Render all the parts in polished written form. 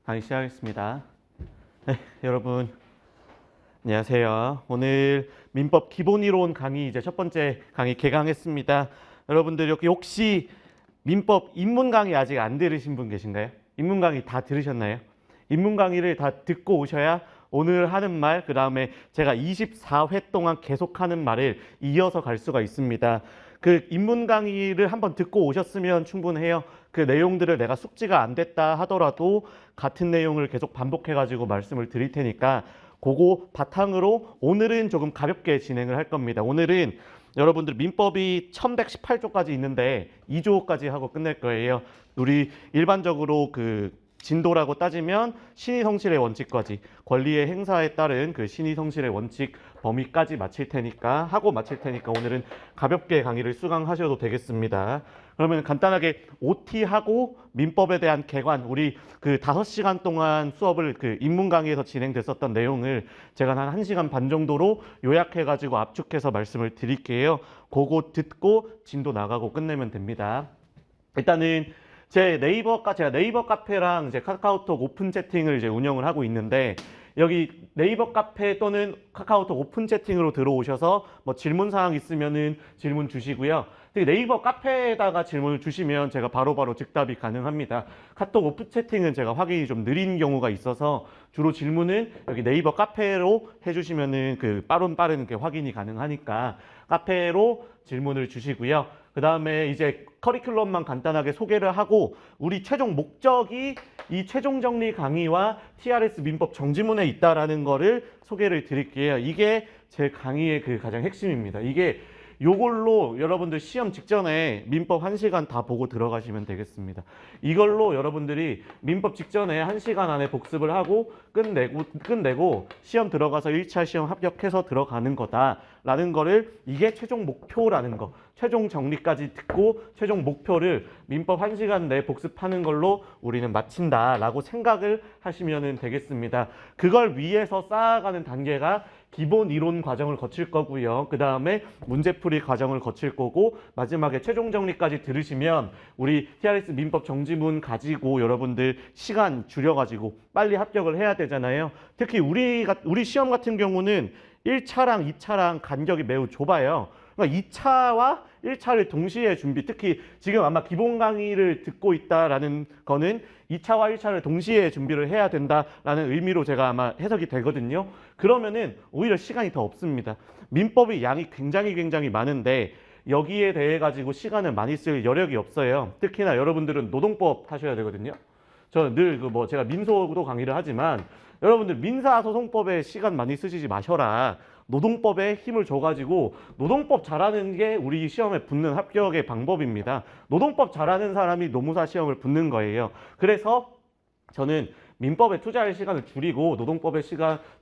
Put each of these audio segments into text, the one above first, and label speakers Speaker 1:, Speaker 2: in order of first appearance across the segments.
Speaker 1: 강의 시작하겠습니다. 네, 여러분 안녕하세요. 오늘 민법 기본이론 강의 이제 첫 번째 강의 개강했습니다. 여러분들 여기 혹시 민법 입문 강의 아직 안 들으신 분 계신가요? 입문 강의 다 들으셨나요? 입문 강의를 다 듣고 오셔야 오늘 하는 말, 그 다음에 제가 24회 동안 계속하는 말을 이어서 갈 수가 있습니다. 그 입문 강의를 한번 듣고 오셨으면 충분해요. 그 내용들을 내가 숙지가 안 됐다 하더라도 같은 내용을 계속 반복해가지고 말씀을 드릴 테니까 그거 바탕으로 오늘은 조금 가볍게 진행을 할 겁니다. 오늘은 여러분들 민법이 1118조까지 있는데 2조까지 하고 끝낼 거예요. 우리 일반적으로 그 진도라고 따지면 신의성실의 원칙까지 권리의 행사에 따른 그 신의성실의 원칙 범위까지 마칠 테니까 오늘은 가볍게 강의를 수강하셔도 되겠습니다. 그러면 간단하게 OT하고 민법에 대한 개관, 우리 그 5시간 동안 수업을 그 입문 강의에서 진행됐었던 내용을 제가 한 1시간 반 정도로 요약해가지고 압축해서 말씀을 드릴게요. 그거 듣고 진도 나가고 끝내면 됩니다. 일단은 제가 네이버 카페랑 이제 카카오톡 오픈 채팅을 이제 운영을 하고 있는데, 여기 네이버 카페 또는 카카오톡 오픈 채팅으로 들어오셔서 뭐 질문 사항 있으면은 질문 주시고요. 특히 네이버 카페에다가 질문을 주시면 제가 바로바로 즉답이 가능합니다. 카톡 오픈 채팅은 제가 확인이 좀 느린 경우가 있어서 주로 질문은 여기 네이버 카페로 해주시면은 그 빠른 그 확인이 가능하니까 카페로 질문을 주시고요. 그 다음에 이제 커리큘럼만 간단하게 소개를 하고, 우리 최종 목적이 이 최종 정리 강의와 TRS 민법 정지문에 있다라는 거를 소개를 드릴게요. 이게 제 강의의 그 가장 핵심입니다. 이게 요걸로 여러분들 시험 직전에 민법 1시간 다 보고 들어가시면 되겠습니다. 이걸로 여러분들이 민법 직전에 1시간 안에 복습을 하고 끝내고 시험 들어가서 1차 시험 합격해서 들어가는 거다라는 거를, 이게 최종 목표라는 거, 최종 정리까지 듣고 최종 목표를 민법 1시간 내에 복습하는 걸로 우리는 마친다라고 생각을 하시면 되겠습니다. 그걸 위해서 쌓아가는 단계가 기본 이론 과정을 거칠 거고요. 그 다음에 문제풀이 과정을 거칠 거고, 마지막에 최종 정리까지 들으시면 우리 TRS 민법 정지문 가지고 여러분들 시간 줄여가지고 빨리 합격을 해야 되잖아요. 특히 우리 시험 같은 경우는 1차랑 2차랑 간격이 매우 좁아요. 그러니까 2차와 1차를 동시에 준비, 특히 지금 아마 기본 강의를 듣고 있다라는 거는 2차와 1차를 동시에 준비를 해야 된다라는 의미로 제가 아마 해석이 되거든요. 그러면은 오히려 시간이 더 없습니다. 민법의 양이 굉장히 많은데 여기에 대해 가지고 시간을 많이 쓸 여력이 없어요. 특히나 여러분들은 노동법 하셔야 되거든요. 저는 늘 제가 민소도 강의를 하지만, 여러분들 민사소송법에 시간 많이 쓰시지 마셔라. 노동법에 힘을 줘가지고 노동법 잘하는 게 우리 시험에 붙는 합격의 방법입니다. 노동법 잘하는 사람이 노무사 시험을 붙는 거예요. 그래서 저는 민법에 투자할 시간을 줄이고 노동법에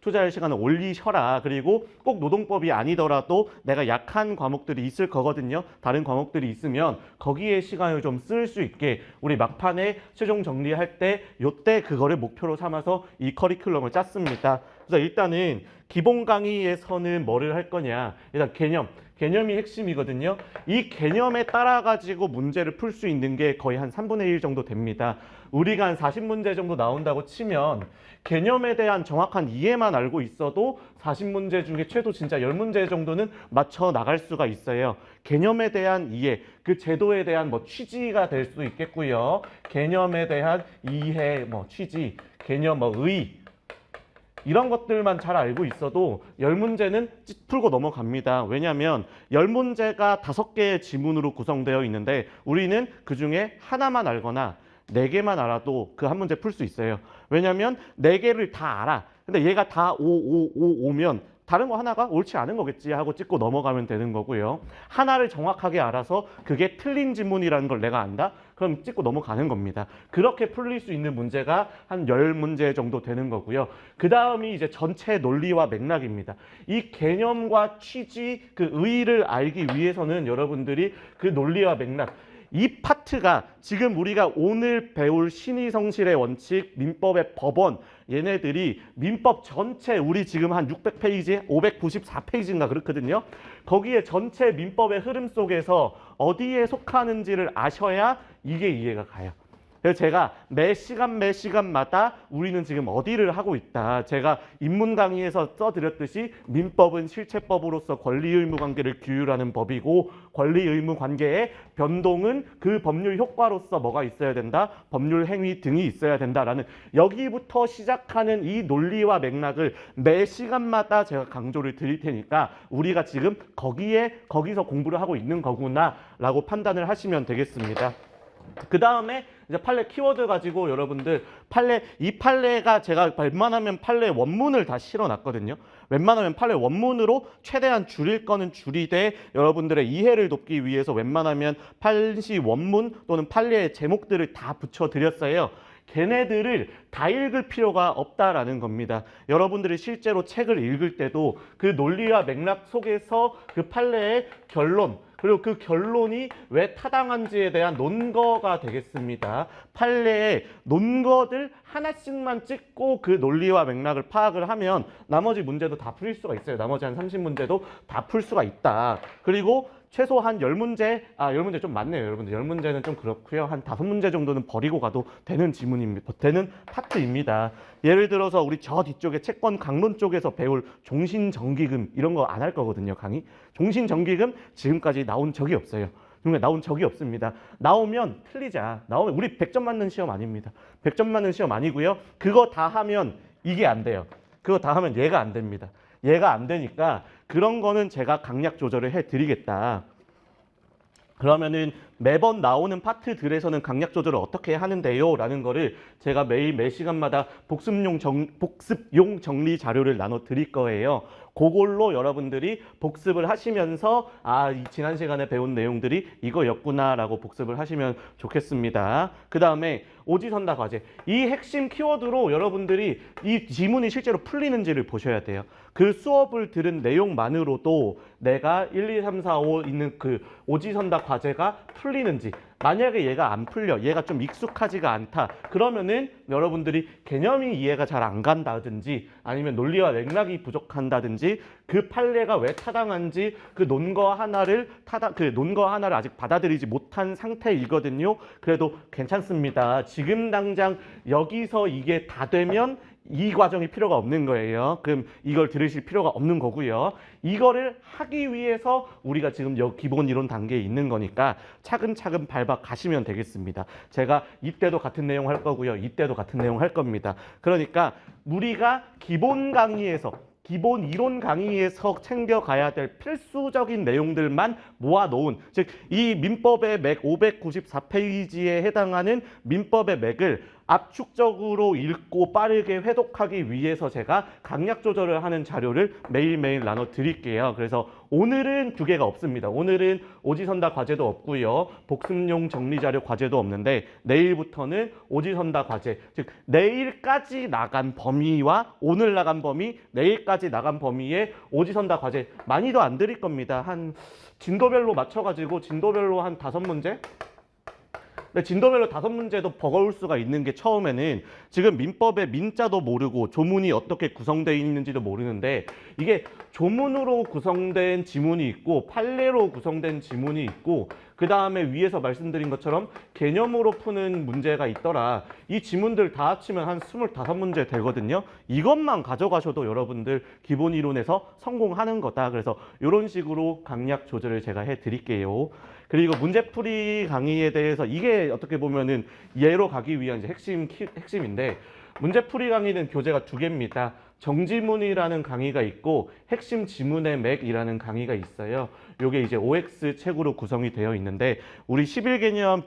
Speaker 1: 투자할 시간을 올리셔라. 그리고 꼭 노동법이 아니더라도 내가 약한 과목들이 있을 거거든요. 다른 과목들이 있으면 거기에 시간을 좀 쓸 수 있게 우리 막판에 최종 정리할 때 요때 그거를 목표로 삼아서 이 커리큘럼을 짰습니다. 그래서 일단은 기본 강의에서는 뭐를 할 거냐, 일단 개념이 핵심이거든요. 이 개념에 따라 가지고 문제를 풀 수 있는 게 거의 한 3분의 1 정도 됩니다. 우리가 한 40문제 정도 나온다고 치면 개념에 대한 정확한 이해만 알고 있어도 40문제 중에 최소 진짜 10문제 정도는 맞춰 나갈 수가 있어요. 개념에 대한 이해, 그 제도에 대한 취지가 될 수도 있겠고요. 개념에 대한 이해, 취지, 개념, 의, 이런 것들만 잘 알고 있어도 10문제는 풀고 넘어갑니다. 왜냐하면 10문제가 5개의 지문으로 구성되어 있는데 우리는 그 중에 하나만 알거나 4개만 알아도 그 한 문제 풀 수 있어요. 왜냐하면 4개를 다 알아. 근데 얘가 다 5면 다른 거 하나가 옳지 않은 거겠지 하고 찍고 넘어가면 되는 거고요. 하나를 정확하게 알아서 그게 틀린 지문이라는 걸 내가 안다? 그럼 찍고 넘어가는 겁니다. 그렇게 풀릴 수 있는 문제가 한 10문제 정도 되는 거고요. 그 다음이 이제 전체 논리와 맥락입니다. 이 개념과 취지, 그 의의를 알기 위해서는 여러분들이 그 논리와 맥락, 이 파트가 지금 우리가 오늘 배울 신의성실의 원칙, 민법의 법원, 얘네들이 민법 전체, 우리 지금 한 600페이지, 594페이지인가 그렇거든요. 거기에 전체 민법의 흐름 속에서 어디에 속하는지를 아셔야 이게 이해가 가요. 그래서 제가 매 시간마다 우리는 지금 어디를 하고 있다. 제가 인문 강의에서 써드렸듯이 민법은 실체법으로서 권리의무관계를 규율하는 법이고 권리의무관계의 변동은 그 법률 효과로서 뭐가 있어야 된다. 법률 행위 등이 있어야 된다라는 여기부터 시작하는 이 논리와 맥락을 매 시간마다 제가 강조를 드릴 테니까 우리가 지금 거기서 공부를 하고 있는 거구나라고 판단을 하시면 되겠습니다. 그 다음에 이제 판례 키워드 가지고 여러분들 이 판례가 제가 웬만하면 판례 원문을 다 실어놨거든요. 웬만하면 판례 원문으로 최대한 줄일 거는 줄이되 여러분들의 이해를 돕기 위해서 웬만하면 판시 원문 또는 판례의 제목들을 다 붙여드렸어요. 걔네들을 다 읽을 필요가 없다라는 겁니다. 여러분들이 실제로 책을 읽을 때도 그 논리와 맥락 속에서 그 판례의 결론 그리고 그 결론이 왜 타당한지에 대한 논거가 되겠습니다. 판례의 논거들 하나씩만 찍고 그 논리와 맥락을 파악을 하면 나머지 문제도 다 풀릴 수가 있어요. 나머지 한 30문제도 다 풀 수가 있다. 그리고 최소 한 10문제, 10문제 좀 많네요, 여러분들. 10문제는 좀 그렇고요. 한 5문제 정도는 버리고 가도 되는 지문입니다. 되는 파트입니다. 예를 들어서 우리 저 뒤쪽에 채권 강론 쪽에서 배울 종신정기금 이런 거 안 할 거거든요, 강의. 종신정기금 지금까지 나온 적이 없어요. 나온 적이 없습니다. 나오면 틀리자. 나오면 우리 100점 맞는 시험 아닙니다. 100점 맞는 시험 아니고요. 그거 다 하면 이게 안 돼요. 그거 다 하면 얘가 안 됩니다. 얘가 안 되니까 그런 거는 제가 강약 조절을 해드리겠다. 그러면은 매번 나오는 파트들에서는 강약 조절을 어떻게 하는데요? 라는 거를 제가 매일 매 시간마다 복습용 정리 자료를 나눠 드릴 거예요. 그걸로 여러분들이 복습을 하시면서 이 지난 시간에 배운 내용들이 이거였구나라고 복습을 하시면 좋겠습니다. 그 다음에 오지선다 과제. 이 핵심 키워드로 여러분들이 이 지문이 실제로 풀리는지를 보셔야 돼요. 그 수업을 들은 내용만으로도 내가 1, 2, 3, 4, 5 있는 그 오지선다 과제가 풀리는지 만약에 얘가 안 풀려, 얘가 좀 익숙하지가 않다. 그러면은 여러분들이 개념이 이해가 잘 안 간다든지 아니면 논리와 맥락이 부족한다든지 그 판례가 왜 타당한지 그 논거 하나를 아직 받아들이지 못한 상태이거든요. 그래도 괜찮습니다. 지금 당장 여기서 이게 다 되면 이 과정이 필요가 없는 거예요. 그럼 이걸 들으실 필요가 없는 거고요. 이거를 하기 위해서 우리가 지금 기본 이론 단계에 있는 거니까 차근차근 밟아 가시면 되겠습니다. 제가 이때도 같은 내용 할 거고요. 이때도 같은 내용 할 겁니다. 그러니까 우리가 기본 이론 강의에서 챙겨가야 될 필수적인 내용들만 모아놓은, 즉 이 민법의 맥 594페이지에 해당하는 민법의 맥을 압축적으로 읽고 빠르게 회독하기 위해서 제가 강약 조절을 하는 자료를 매일매일 나눠 드릴게요. 그래서 오늘은 두 개가 없습니다. 오늘은 오지선다 과제도 없고요. 복습용 정리자료 과제도 없는데 내일부터는 오지선다 과제, 즉 내일까지 나간 범위와 오늘 나간 범위, 내일까지 나간 범위의 오지선다 과제 많이도 안 드릴 겁니다. 한 진도별로 맞춰가지고 진도별로 한 5문제? 근데 진도별로 5문제도 버거울 수가 있는 게 처음에는 지금 민법의 민자도 모르고 조문이 어떻게 구성되어 있는지도 모르는데 이게 조문으로 구성된 지문이 있고 판례로 구성된 지문이 있고 그 다음에 위에서 말씀드린 것처럼 개념으로 푸는 문제가 있더라. 이 지문들 다 합치면 한 25문제 되거든요. 이것만 가져가셔도 여러분들 기본 이론에서 성공하는 거다. 그래서 이런 식으로 강약 조절을 제가 해드릴게요. 그리고 문제풀이 강의에 대해서 이게 어떻게 보면은 예로 가기 위한 이제 핵심인데 문제풀이 강의는 교재가 2개입니다. 정지문이라는 강의가 있고 핵심 지문의 맥이라는 강의가 있어요. 요게 이제 OX 책으로 구성이 되어 있는데 우리 11개념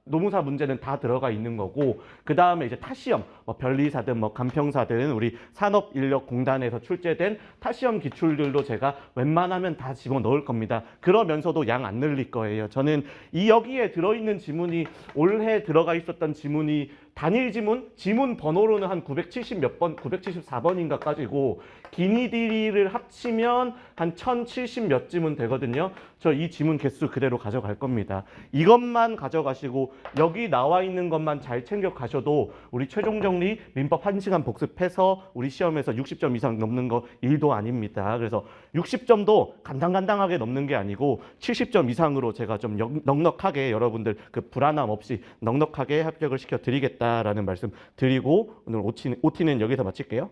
Speaker 1: 노무사 문제는 다 들어가 있는 거고 그 다음에 이제 타시험 변리사든 간평사든 우리 산업인력공단에서 출제된 타시험 기출들도 제가 웬만하면 다 집어넣을 겁니다. 그러면서도 양 안 늘릴 거예요. 저는 여기에 들어있는 지문이 올해 들어가 있었던 지문이 단일 지문 번호로는 한 970 몇 번, 974번인가까지고 기니디리를 합치면 한 1070 몇 지문 되거든요. 저 이 지문 개수 그대로 가져갈 겁니다. 이것만 가져가시고 여기 나와 있는 것만 잘 챙겨 가셔도 우리 최종 정리 민법 1시간 복습해서 우리 시험에서 60점 이상 넘는 거 일도 아닙니다. 그래서 60점도 간당간당하게 넘는 게 아니고 70점 이상으로 제가 좀 넉넉하게 여러분들 그 불안함 없이 넉넉하게 합격을 시켜드리겠다라는 말씀 드리고 오늘 OT는 여기서 마칠게요.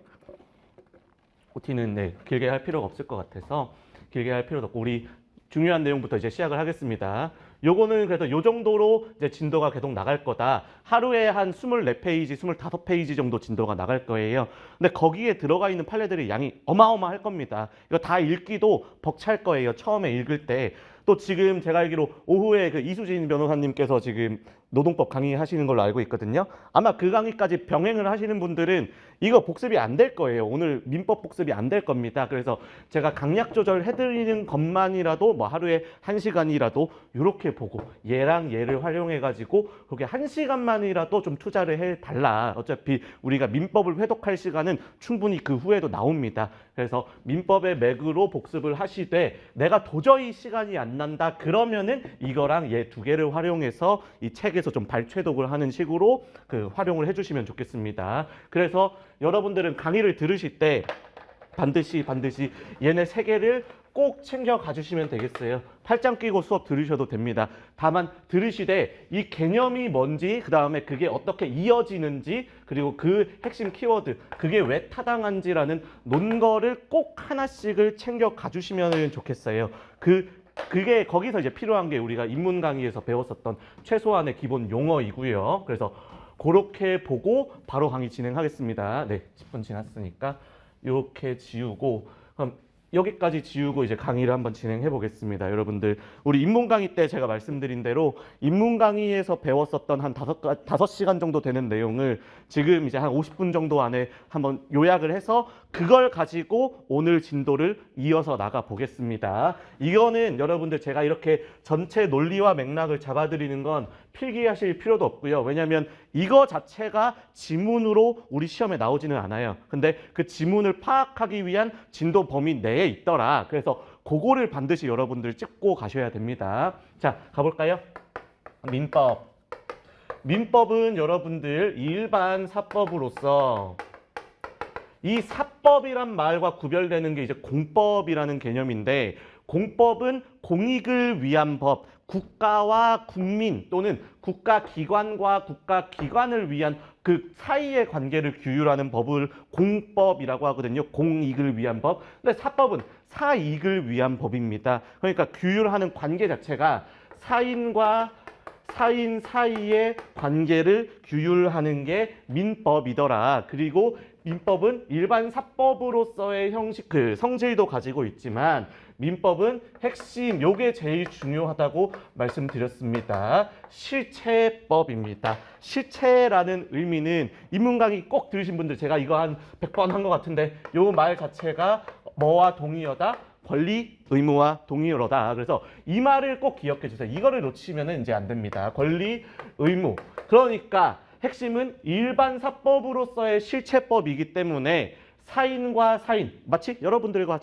Speaker 1: OT는 네, 길게 할 필요가 없을 것 같아서 길게 할 필요도 없고 우리 중요한 내용부터 이제 시작을 하겠습니다. 요거는 그래서 요 정도로 이제 진도가 계속 나갈 거다. 하루에 한 24페이지, 25페이지 정도 진도가 나갈 거예요. 근데 거기에 들어가 있는 판례들의 양이 어마어마할 겁니다. 이거 다 읽기도 벅찰 거예요. 처음에 읽을 때. 또 지금 제가 알기로 오후에 그 이수진 변호사님께서 지금 노동법 강의하시는 걸로 알고 있거든요. 아마 그 강의까지 병행을 하시는 분들은 이거 복습이 안 될 거예요. 오늘 민법 복습이 안 될 겁니다. 그래서 제가 강약 조절해드리는 것만이라도 뭐 하루에 1시간이라도 이렇게 보고 얘랑 얘를 활용해가지고 그렇게 1시간만이라도 좀 투자를 해달라. 어차피 우리가 민법을 회독할 시간은 충분히 그 후에도 나옵니다. 그래서 민법의 맥으로 복습을 하시되 내가 도저히 시간이 안 난다 그러면은 이거랑 얘 두 개를 활용해서 이 책에서 좀 발췌독을 하는 식으로 그 활용을 해주시면 좋겠습니다. 그래서 여러분들은 강의를 들으실 때 반드시 얘네 세 개를 꼭 챙겨 가주시면 되겠어요. 팔짱 끼고 수업 들으셔도 됩니다. 다만 들으시되 이 개념이 뭔지 그 다음에 그게 어떻게 이어지는지 그리고 그 핵심 키워드 그게 왜 타당한지라는 논거를 꼭 하나씩을 챙겨 가주시면 좋겠어요. 그게 거기서 이제 필요한 게 우리가 인문 강의에서 배웠었던 최소한의 기본 용어이고요. 그래서 그렇게 보고 바로 강의 진행하겠습니다. 네, 10분 지났으니까 이렇게 지우고 그럼 여기까지 지우고 이제 강의를 한번 진행해 보겠습니다. 여러분들 우리 인문 강의 때 제가 말씀드린 대로 인문 강의에서 배웠었던 한 5시간 정도 되는 내용을 지금 이제 한 50분 정도 안에 한번 요약을 해서 그걸 가지고 오늘 진도를 이어서 나가 보겠습니다. 이거는 여러분들 제가 이렇게 전체 논리와 맥락을 잡아드리는 건 필기하실 필요도 없고요. 왜냐하면 이거 자체가 지문으로 우리 시험에 나오지는 않아요. 근데 그 지문을 파악하기 위한 진도 범위 내에 있더라. 그래서 그거를 반드시 여러분들 찍고 가셔야 됩니다. 자, 가볼까요? 민법은 여러분들 일반 사법으로서 이 사법이란 말과 구별되는 게 이제 공법이라는 개념인데 공법은 공익을 위한 법, 국가와 국민 또는 국가기관과 국가기관을 위한 그 사이의 관계를 규율하는 법을 공법이라고 하거든요. 공익을 위한 법. 근데 사법은 사익을 위한 법입니다. 그러니까 규율하는 관계 자체가 사인과 사인 사이의 관계를 규율하는 게 민법이더라. 그리고 민법은 일반 사법으로서의 형식, 성질도 가지고 있지만 민법은 핵심, 요게 제일 중요하다고 말씀드렸습니다. 실체법입니다. 실체라는 의미는 인문 강의 꼭 들으신 분들 제가 이거 한 100번 한 것 같은데 요 말 자체가 뭐와 동의어다? 권리, 의무와 동의어다. 그래서 이 말을 꼭 기억해 주세요. 이거를 놓치면 이제 안 됩니다. 권리, 의무. 그러니까 핵심은 일반 사법으로서의 실체법이기 때문에 사인과 사인, 마치 여러분들과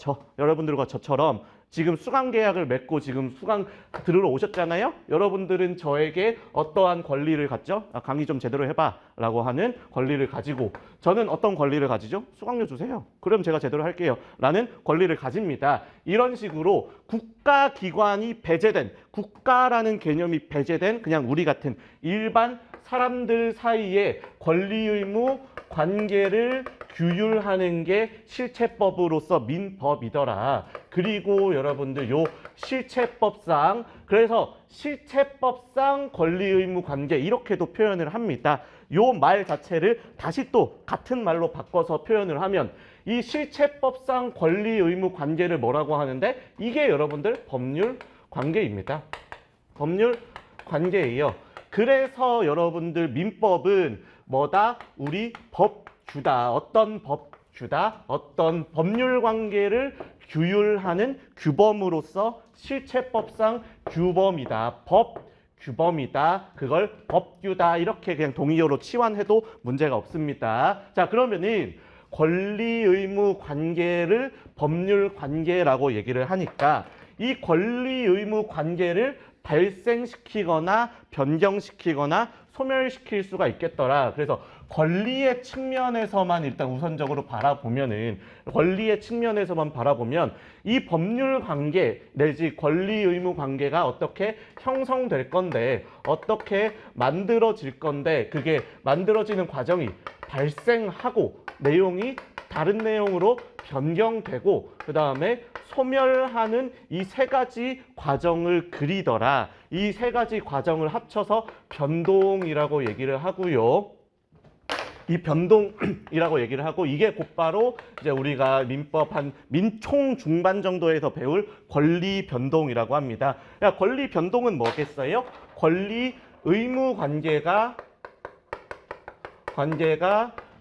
Speaker 1: 저처럼 지금 수강 계약을 맺고 지금 수강 들으러 오셨잖아요. 여러분들은 저에게 어떠한 권리를 갖죠? 강의 좀 제대로 해봐 라고 하는 권리를 가지고 저는 어떤 권리를 가지죠? 수강료 주세요. 그럼 제가 제대로 할게요 라는 권리를 가집니다. 이런 식으로 국가기관이 배제된, 국가라는 개념이 배제된 그냥 우리 같은 일반 사람들 사이에 권리 의무 관계를 규율하는 게 실체법으로서 민법이더라. 그리고 여러분들 요 실체법상, 그래서 실체법상 권리 의무 관계 이렇게도 표현을 합니다. 요 말 자체를 다시 또 같은 말로 바꿔서 표현을 하면 이 실체법상 권리 의무 관계를 뭐라고 하는데 이게 여러분들 법률 관계입니다. 법률 관계예요. 그래서 여러분들 민법은 뭐다? 우리 법주다. 어떤 법주다? 어떤 법률 관계를 규율하는 규범으로서 실체법상 규범이다. 법, 규범이다. 그걸 법규다. 이렇게 그냥 동의어로 치환해도 문제가 없습니다. 자, 그러면은 권리 의무 관계를 법률 관계라고 얘기를 하니까 이 권리 의무 관계를 발생시키거나 변경시키거나 소멸시킬 수가 있겠더라. 그래서 권리의 측면에서만 일단 우선적으로 바라보면은 권리의 측면에서만 바라보면 이 법률 관계 내지 권리 의무 관계가 어떻게 형성될 건데 어떻게 만들어질 건데 그게 만들어지는 과정이 발생하고 내용이 다른 내용으로 변경되고 그 다음에 소멸하는 이 세 가지 과정을 그리더라. 이 세 가지 과정을 합쳐서 변동이라고 얘기를 하고요. 이 변동이라고 얘기를 하고 이게 곧바로 이제 우리가 민법 한 민총 중반 정도에서 배울 권리 변동이라고 합니다. 야, 권리 변동은 뭐겠어요? 권리 의무 관계가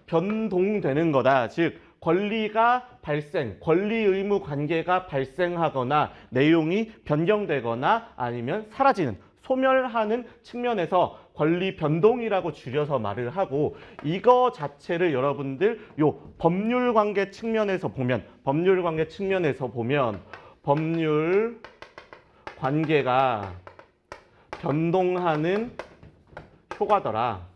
Speaker 1: 변동되는 거다. 즉 권리가 발생, 권리 의무 관계가 발생하거나 내용이 변경되거나 아니면 사라지는, 소멸하는 측면에서 권리 변동이라고 줄여서 말을 하고 이거 자체를 여러분들 요 법률 관계 측면에서 보면 법률 관계가 변동하는 효과더라.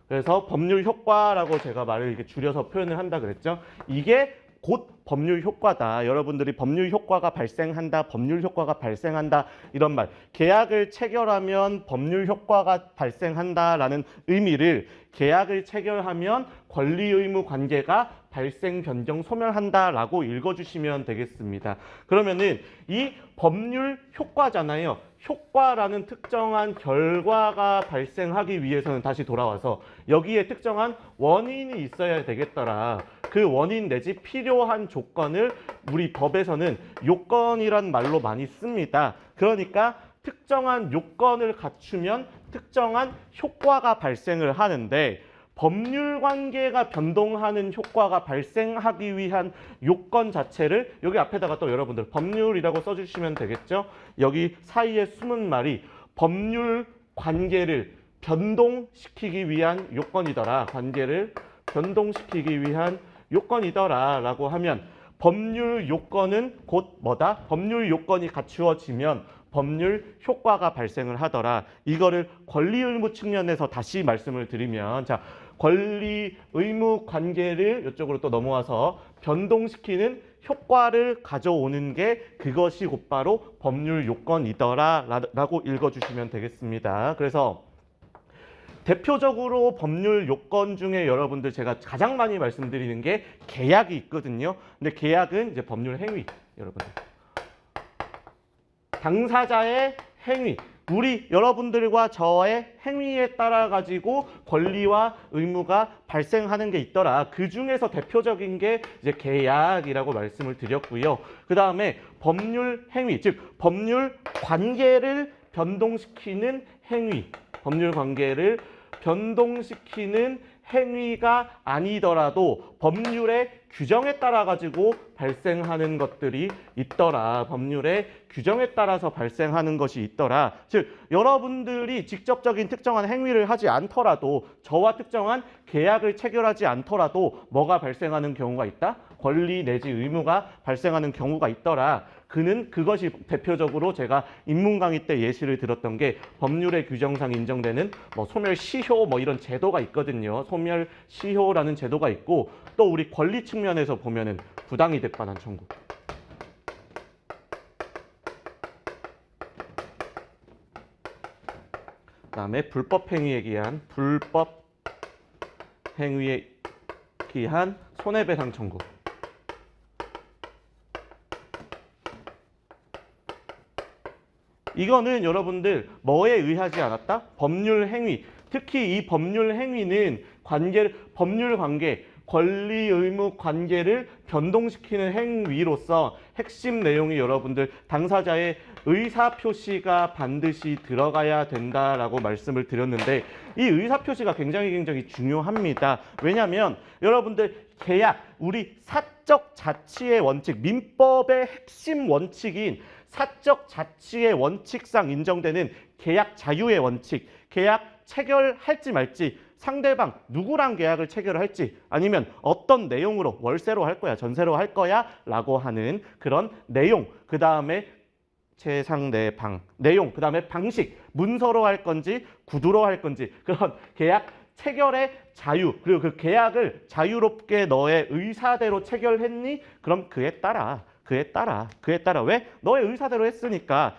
Speaker 1: 그래서 법률 효과라고 제가 말을 이렇게 줄여서 표현을 한다 그랬죠. 이게 곧 법률 효과다. 여러분들이 법률 효과가 발생한다, 법률 효과가 발생한다 이런 말. 계약을 체결하면 법률 효과가 발생한다라는 의미를 계약을 체결하면 권리 의무 관계가 발생, 변경, 소멸한다라고 읽어주시면 되겠습니다. 그러면은 이 법률 효과잖아요. 효과라는 특정한 결과가 발생하기 위해서는 다시 돌아와서 여기에 특정한 원인이 있어야 되겠더라. 그 원인 내지 필요한 조건을 우리 법에서는 요건이란 말로 많이 씁니다. 그러니까 특정한 요건을 갖추면 특정한 효과가 발생을 하는데 법률 관계가 변동하는 효과가 발생하기 위한 요건 자체를 여기 앞에다가 또 여러분들 법률이라고 써주시면 되겠죠. 여기 사이에 숨은 말이 법률 관계를 변동시키기 위한 요건이더라. 관계를 변동시키기 위한 요건이더라 라고 하면 법률 요건은 곧 뭐다? 법률 요건이 갖추어지면 법률 효과가 발생을 하더라. 이거를 권리 의무 측면에서 다시 말씀을 드리면 자, 권리 의무 관계를 이쪽으로 또 넘어와서 변동시키는 효과를 가져오는 게 그것이 곧바로 법률 요건이더라 라고 읽어주시면 되겠습니다. 그래서 대표적으로 법률 요건 중에 여러분들 제가 가장 많이 말씀드리는 게 계약이 있거든요. 근데 계약은 이제 법률 행위, 여러분들. 당사자의 행위, 우리 여러분들과 저의 행위에 따라 가지고 권리와 의무가 발생하는 게 있더라. 그 중에서 대표적인 게 이제 계약이라고 말씀을 드렸고요. 그 다음에 법률 행위, 즉 법률 관계를 변동시키는 행위, 법률 관계를 변동시키는 행위가 아니더라도 법률의 규정에 따라 가지고 발생하는 것들이 있더라. 법률의 규정에 따라서 발생하는 것이 있더라. 즉 여러분들이 직접적인 특정한 행위를 하지 않더라도 저와 특정한 계약을 체결하지 않더라도 뭐가 발생하는 경우가 있다? 권리 내지 의무가 발생하는 경우가 있더라. 그것이 대표적으로 제가 인문 강의 때 예시를 들었던 게 법률의 규정상 인정되는 뭐 소멸시효 뭐 이런 제도가 있거든요. 소멸시효라는 제도가 있고 또 우리 권리 측면에서 보면은 부당이득 반환 청구. 그다음에 불법 행위에 기한 손해배상 청구. 이거는 여러분들 뭐에 의하지 않았다? 법률 행위. 특히 이 법률 행위는 법률 관계, 권리 의무 관계를 변동시키는 행위로서 핵심 내용이 여러분들 당사자의 의사표시가 반드시 들어가야 된다라고 말씀을 드렸는데 이 의사표시가 굉장히 중요합니다. 왜냐하면 여러분들 계약, 우리 사적 자치의 원칙, 민법의 핵심 원칙인 사적 자치의 원칙상 인정되는 계약 자유의 원칙, 계약 체결할지 말지, 상대방 누구랑 계약을 체결할지, 아니면 어떤 내용으로 월세로 할 거야, 전세로 할 거야 라고 하는 그런 내용, 그 다음에 최상대방 내용, 그 다음에 방식, 문서로 할 건지 구두로 할 건지, 그런 계약 체결의 자유, 그리고 그 계약을 자유롭게 너의 의사대로 체결했니? 그럼 그에 따라 왜? 너의 의사대로 했으니까,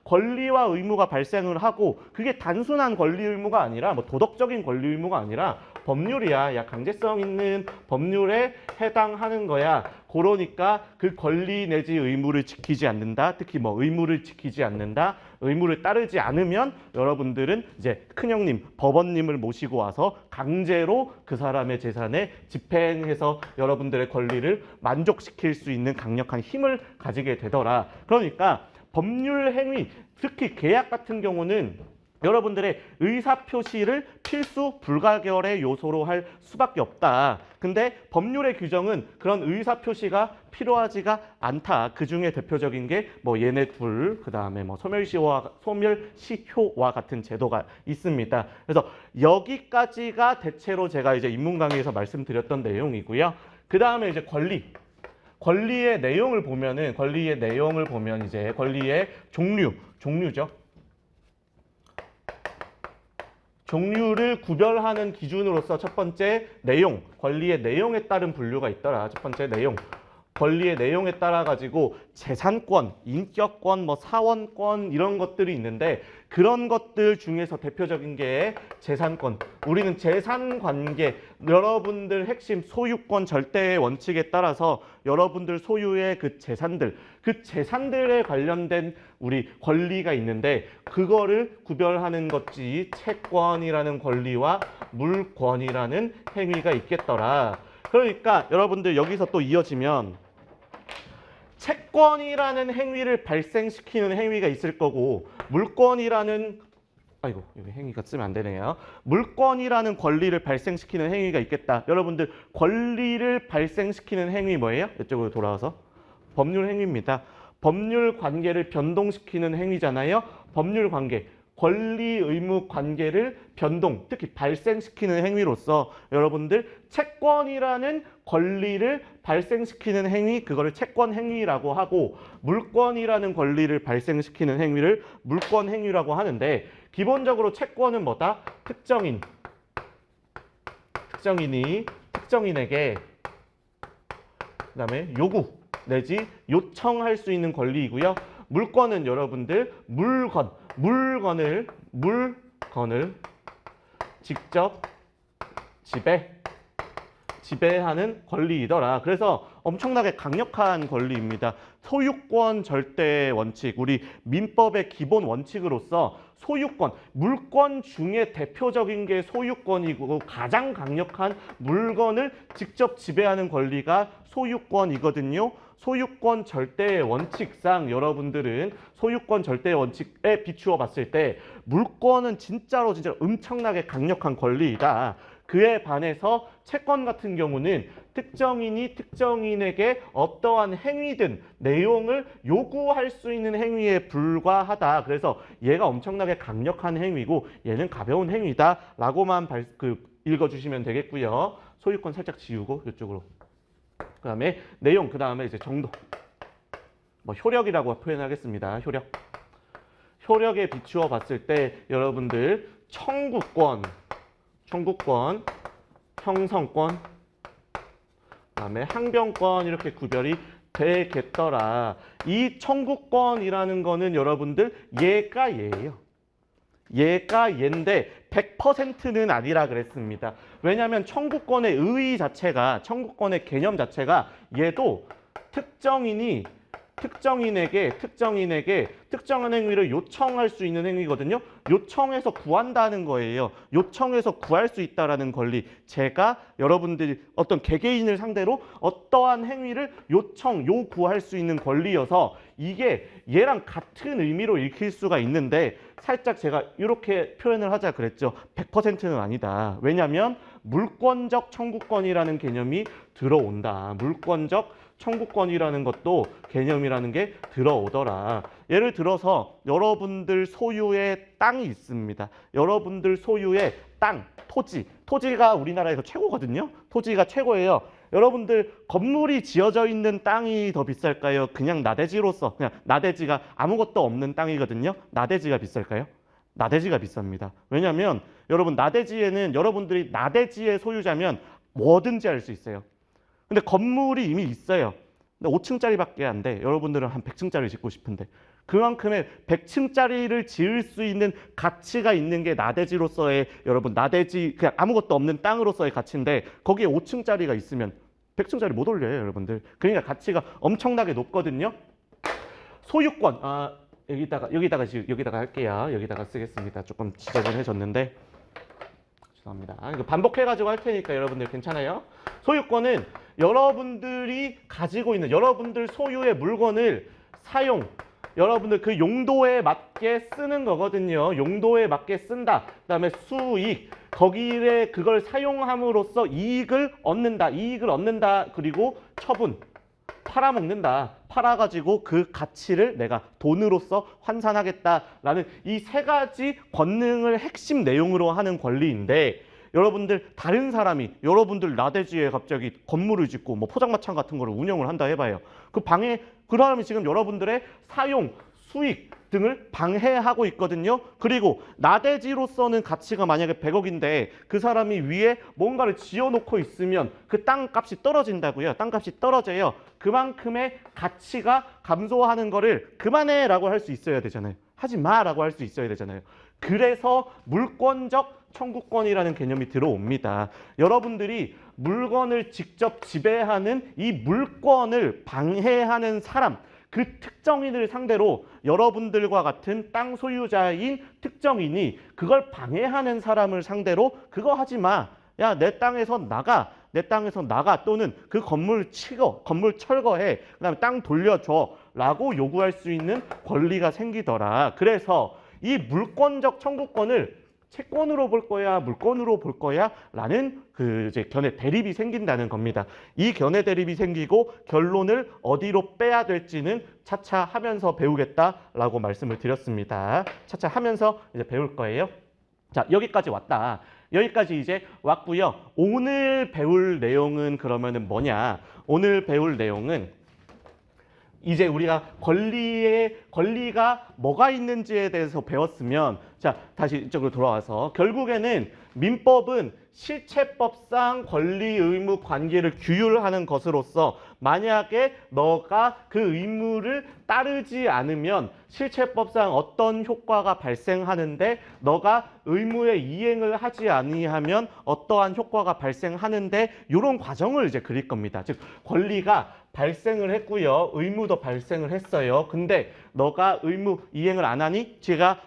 Speaker 1: 권리와 의무가 발생을 하고, 그게 단순한 권리 의무가 아니라 뭐 도덕적인 권리 의무가 아니라 법률이야. 야, 강제성 있는 법률에 해당하는 거야. 그러니까 그 권리 내지 의무를 지키지 않는다. 특히 뭐 의무를 지키지 않는다. 의무를 따르지 않으면 여러분들은 이제 큰형님, 법원님을 모시고 와서 강제로 그 사람의 재산에 집행해서 여러분들의 권리를 만족시킬 수 있는 강력한 힘을 가지게 되더라. 그러니까 법률 행위, 특히 계약 같은 경우는 여러분들의 의사표시를 필수 불가결의 요소로 할 수밖에 없다. 근데 법률의 규정은 그런 의사표시가 필요하지가 않다. 그 중에 대표적인 게 뭐 얘네 둘, 그 다음에 뭐 소멸시효와 같은 제도가 있습니다. 그래서 여기까지가 대체로 제가 이제 입문 강의에서 말씀드렸던 내용이고요. 그 다음에 이제 권리의 내용을 보면 이제 권리의 종류죠. 종류를 구별하는 기준으로서 첫 번째 내용, 권리의 내용에 따른 분류가 있더라. 첫 번째 내용, 권리의 내용에 따라 가지고 재산권, 인격권, 뭐 사원권 이런 것들이 있는데 그런 것들 중에서 대표적인 게 재산권. 우리는 재산관계, 여러분들 핵심 소유권 절대의 원칙에 따라서 여러분들 소유의 그 재산들에 관련된 우리 권리가 있는데 그거를 구별하는 것이 채권이라는 권리와 물권이라는 행위가 있겠더라. 그러니까 여러분들 여기서 또 이어지면 채권이라는 행위를 발생시키는 행위가 있을 거고 물권이라는 아이고 여기 행위가 쓰면 안 되네요. 물권이라는 권리를 발생시키는 행위가 있겠다. 여러분들 권리를 발생시키는 행위 뭐예요? 이쪽으로 돌아와서 법률 행위입니다. 법률 관계를 변동시키는 행위잖아요. 법률 관계. 권리 의무 관계를 변동, 특히 발생시키는 행위로서 여러분들 채권이라는 권리를 발생시키는 행위, 그거를 채권 행위라고 하고 물권이라는 권리를 발생시키는 행위를 물권 행위라고 하는데 기본적으로 채권은 뭐다? 특정인이 특정인에게 그다음에 요구 내지 요청할 수 있는 권리이고요. 물권은 여러분들 물건을 직접 지배하는 권리이더라. 그래서 엄청나게 강력한 권리입니다. 소유권 절대 원칙, 우리 민법의 기본 원칙으로서 소유권, 물권 중에 대표적인 게 소유권이고 가장 강력한 물건을 직접 지배하는 권리가 소유권이거든요. 소유권 절대의 원칙상 여러분들은 소유권 절대의 원칙에 비추어 봤을 때 물권은 진짜로 엄청나게 강력한 권리이다. 그에 반해서 채권 같은 경우는 특정인이 특정인에게 어떠한 행위든 내용을 요구할 수 있는 행위에 불과하다. 그래서 얘가 엄청나게 강력한 행위고 얘는 가벼운 행위다 라고만 읽어주시면 되겠고요. 소유권 살짝 지우고 이쪽으로. 그 다음에 내용, 그 다음에 이제 정도. 뭐 효력이라고 표현하겠습니다. 효력에 비추어 봤을 때 여러분들 청구권, 형성권, 그다음에 항변권 이렇게 구별이 되겠더라. 이 청구권이라는 거는 여러분들 얘가 얘예요. 얘가 얘인데 100%는 아니라 그랬습니다. 왜냐하면 청구권의 의의 자체가, 청구권의 개념 자체가 얘도 특정인에게 특정한 행위를 요청할 수 있는 행위거든요. 요청해서 구한다는 거예요. 요청해서 구할 수 있다라는 권리. 제가 여러분들이 어떤 개개인을 상대로 어떠한 행위를 요구할 수 있는 권리여서 이게 얘랑 같은 의미로 읽힐 수가 있는데 살짝 제가 이렇게 표현을 하자 그랬죠. 100%는 아니다. 왜냐하면 물권적 청구권이라는 개념이 들어온다. 물권적 청구권이라는 것도 개념이라는 게 들어오더라. 예를 들어서 여러분들 소유의 땅이 있습니다. 여러분들 소유의 땅, 토지가 우리나라에서 최고거든요. 토지가 최고예요. 여러분들 건물이 지어져 있는 땅이 더 비쌀까요? 그냥 나대지로서 그냥 나대지가 아무것도 없는 땅이거든요. 나대지가 비쌀까요? 나대지가 비쌉니다. 왜냐하면 여러분 나대지에는 여러분들이 나대지의 소유자면 뭐든지 할 수 있어요. 근데 건물이 이미 있어요. 근데 5층짜리밖에 안 돼. 여러분들은 한 100층짜리 짓고 싶은데 그만큼의 100층짜리를 지을 수 있는 가치가 있는 게 나대지로서의 여러분 나대지 그냥 아무것도 없는 땅으로서의 가치인데 거기에 5층짜리가 있으면 100층짜리 못 올려요, 여러분들. 그러니까 가치가 엄청나게 높거든요. 소유권 여기다가 할게요. 여기다가 쓰겠습니다. 조금 지저분해졌는데 죄송합니다. 이거 반복해가지고 할 테니까 여러분들 괜찮아요? 소유권은 여러분들이 가지고 있는 여러분들 소유의 물건을 여러분들 그 용도에 맞게 쓰는 거거든요. 용도에 맞게 쓴다. 그다음에 수익, 거기에 그걸 사용함으로써 이익을 얻는다. 그리고 처분, 팔아먹는다. 팔아가지고 그 가치를 내가 돈으로서 환산하겠다라는 이 세 가지 권능을 핵심 내용으로 하는 권리인데 여러분들 다른 사람이 여러분들 나대지에 갑자기 건물을 짓고 뭐 포장마차 같은 거를 운영을 한다 해봐요. 그 사람이 지금 여러분들의 사용, 수익 등을 방해하고 있거든요. 그리고 나대지로서는 가치가 만약에 100억인데 그 사람이 위에 뭔가를 지어놓고 있으면 그 땅값이 떨어진다고요. 땅값이 떨어져요. 그만큼의 가치가 감소하는 거를 그만해라고 할 수 있어야 되잖아요. 하지 마라고 할 수 있어야 되잖아요. 그래서 물권적 청구권이라는 개념이 들어옵니다. 여러분들이 물건을 직접 지배하는 이 물권을 방해하는 사람, 그 특정인을 상대로 여러분들과 같은 땅 소유자인 특정인이 그걸 방해하는 사람을 상대로 그거 하지 마. 야, 내 땅에서 나가. 또는 그 건물 철거해. 그다음에 땅 돌려줘. 라고 요구할 수 있는 권리가 생기더라. 그래서 이 물권적 청구권을 채권으로 볼 거야, 물권으로 볼 거야 라는 그 이제 견해 대립이 생긴다는 겁니다. 이 견해 대립이 생기고 결론을 어디로 빼야 될지는 차차 하면서 배우겠다라고 말씀을 드렸습니다. 차차 하면서 이제 배울 거예요. 자, 여기까지 왔다. 여기까지 이제 왔고요. 오늘 배울 내용은 그러면은 뭐냐? 오늘 배울 내용은 이제 우리가 권리가 뭐가 있는지에 대해서 배웠으면 자, 다시 이쪽으로 돌아와서 결국에는 민법은 실체법상 권리 의무 관계를 규율하는 것으로서 만약에 너가 그 의무를 따르지 않으면 실체법상 어떤 효과가 발생하는데 너가 의무의 이행을 하지 아니하면 어떠한 효과가 발생하는데 이런 과정을 이제 그릴 겁니다. 즉 권리가 발생을 했고요. 의무도 발생을 했어요. 근데 너가 의무 이행을 안 하니? 제가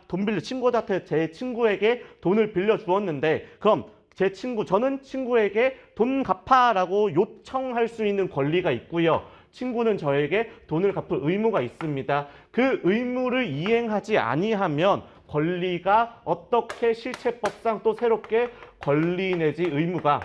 Speaker 1: 제 친구에게 돈을 빌려 주었는데 그럼 저는 친구에게 돈 갚아라고 요청할 수 있는 권리가 있고요. 친구는 저에게 돈을 갚을 의무가 있습니다. 그 의무를 이행하지 아니하면 권리가 어떻게 실체법상 또 새롭게 권리 내지 의무가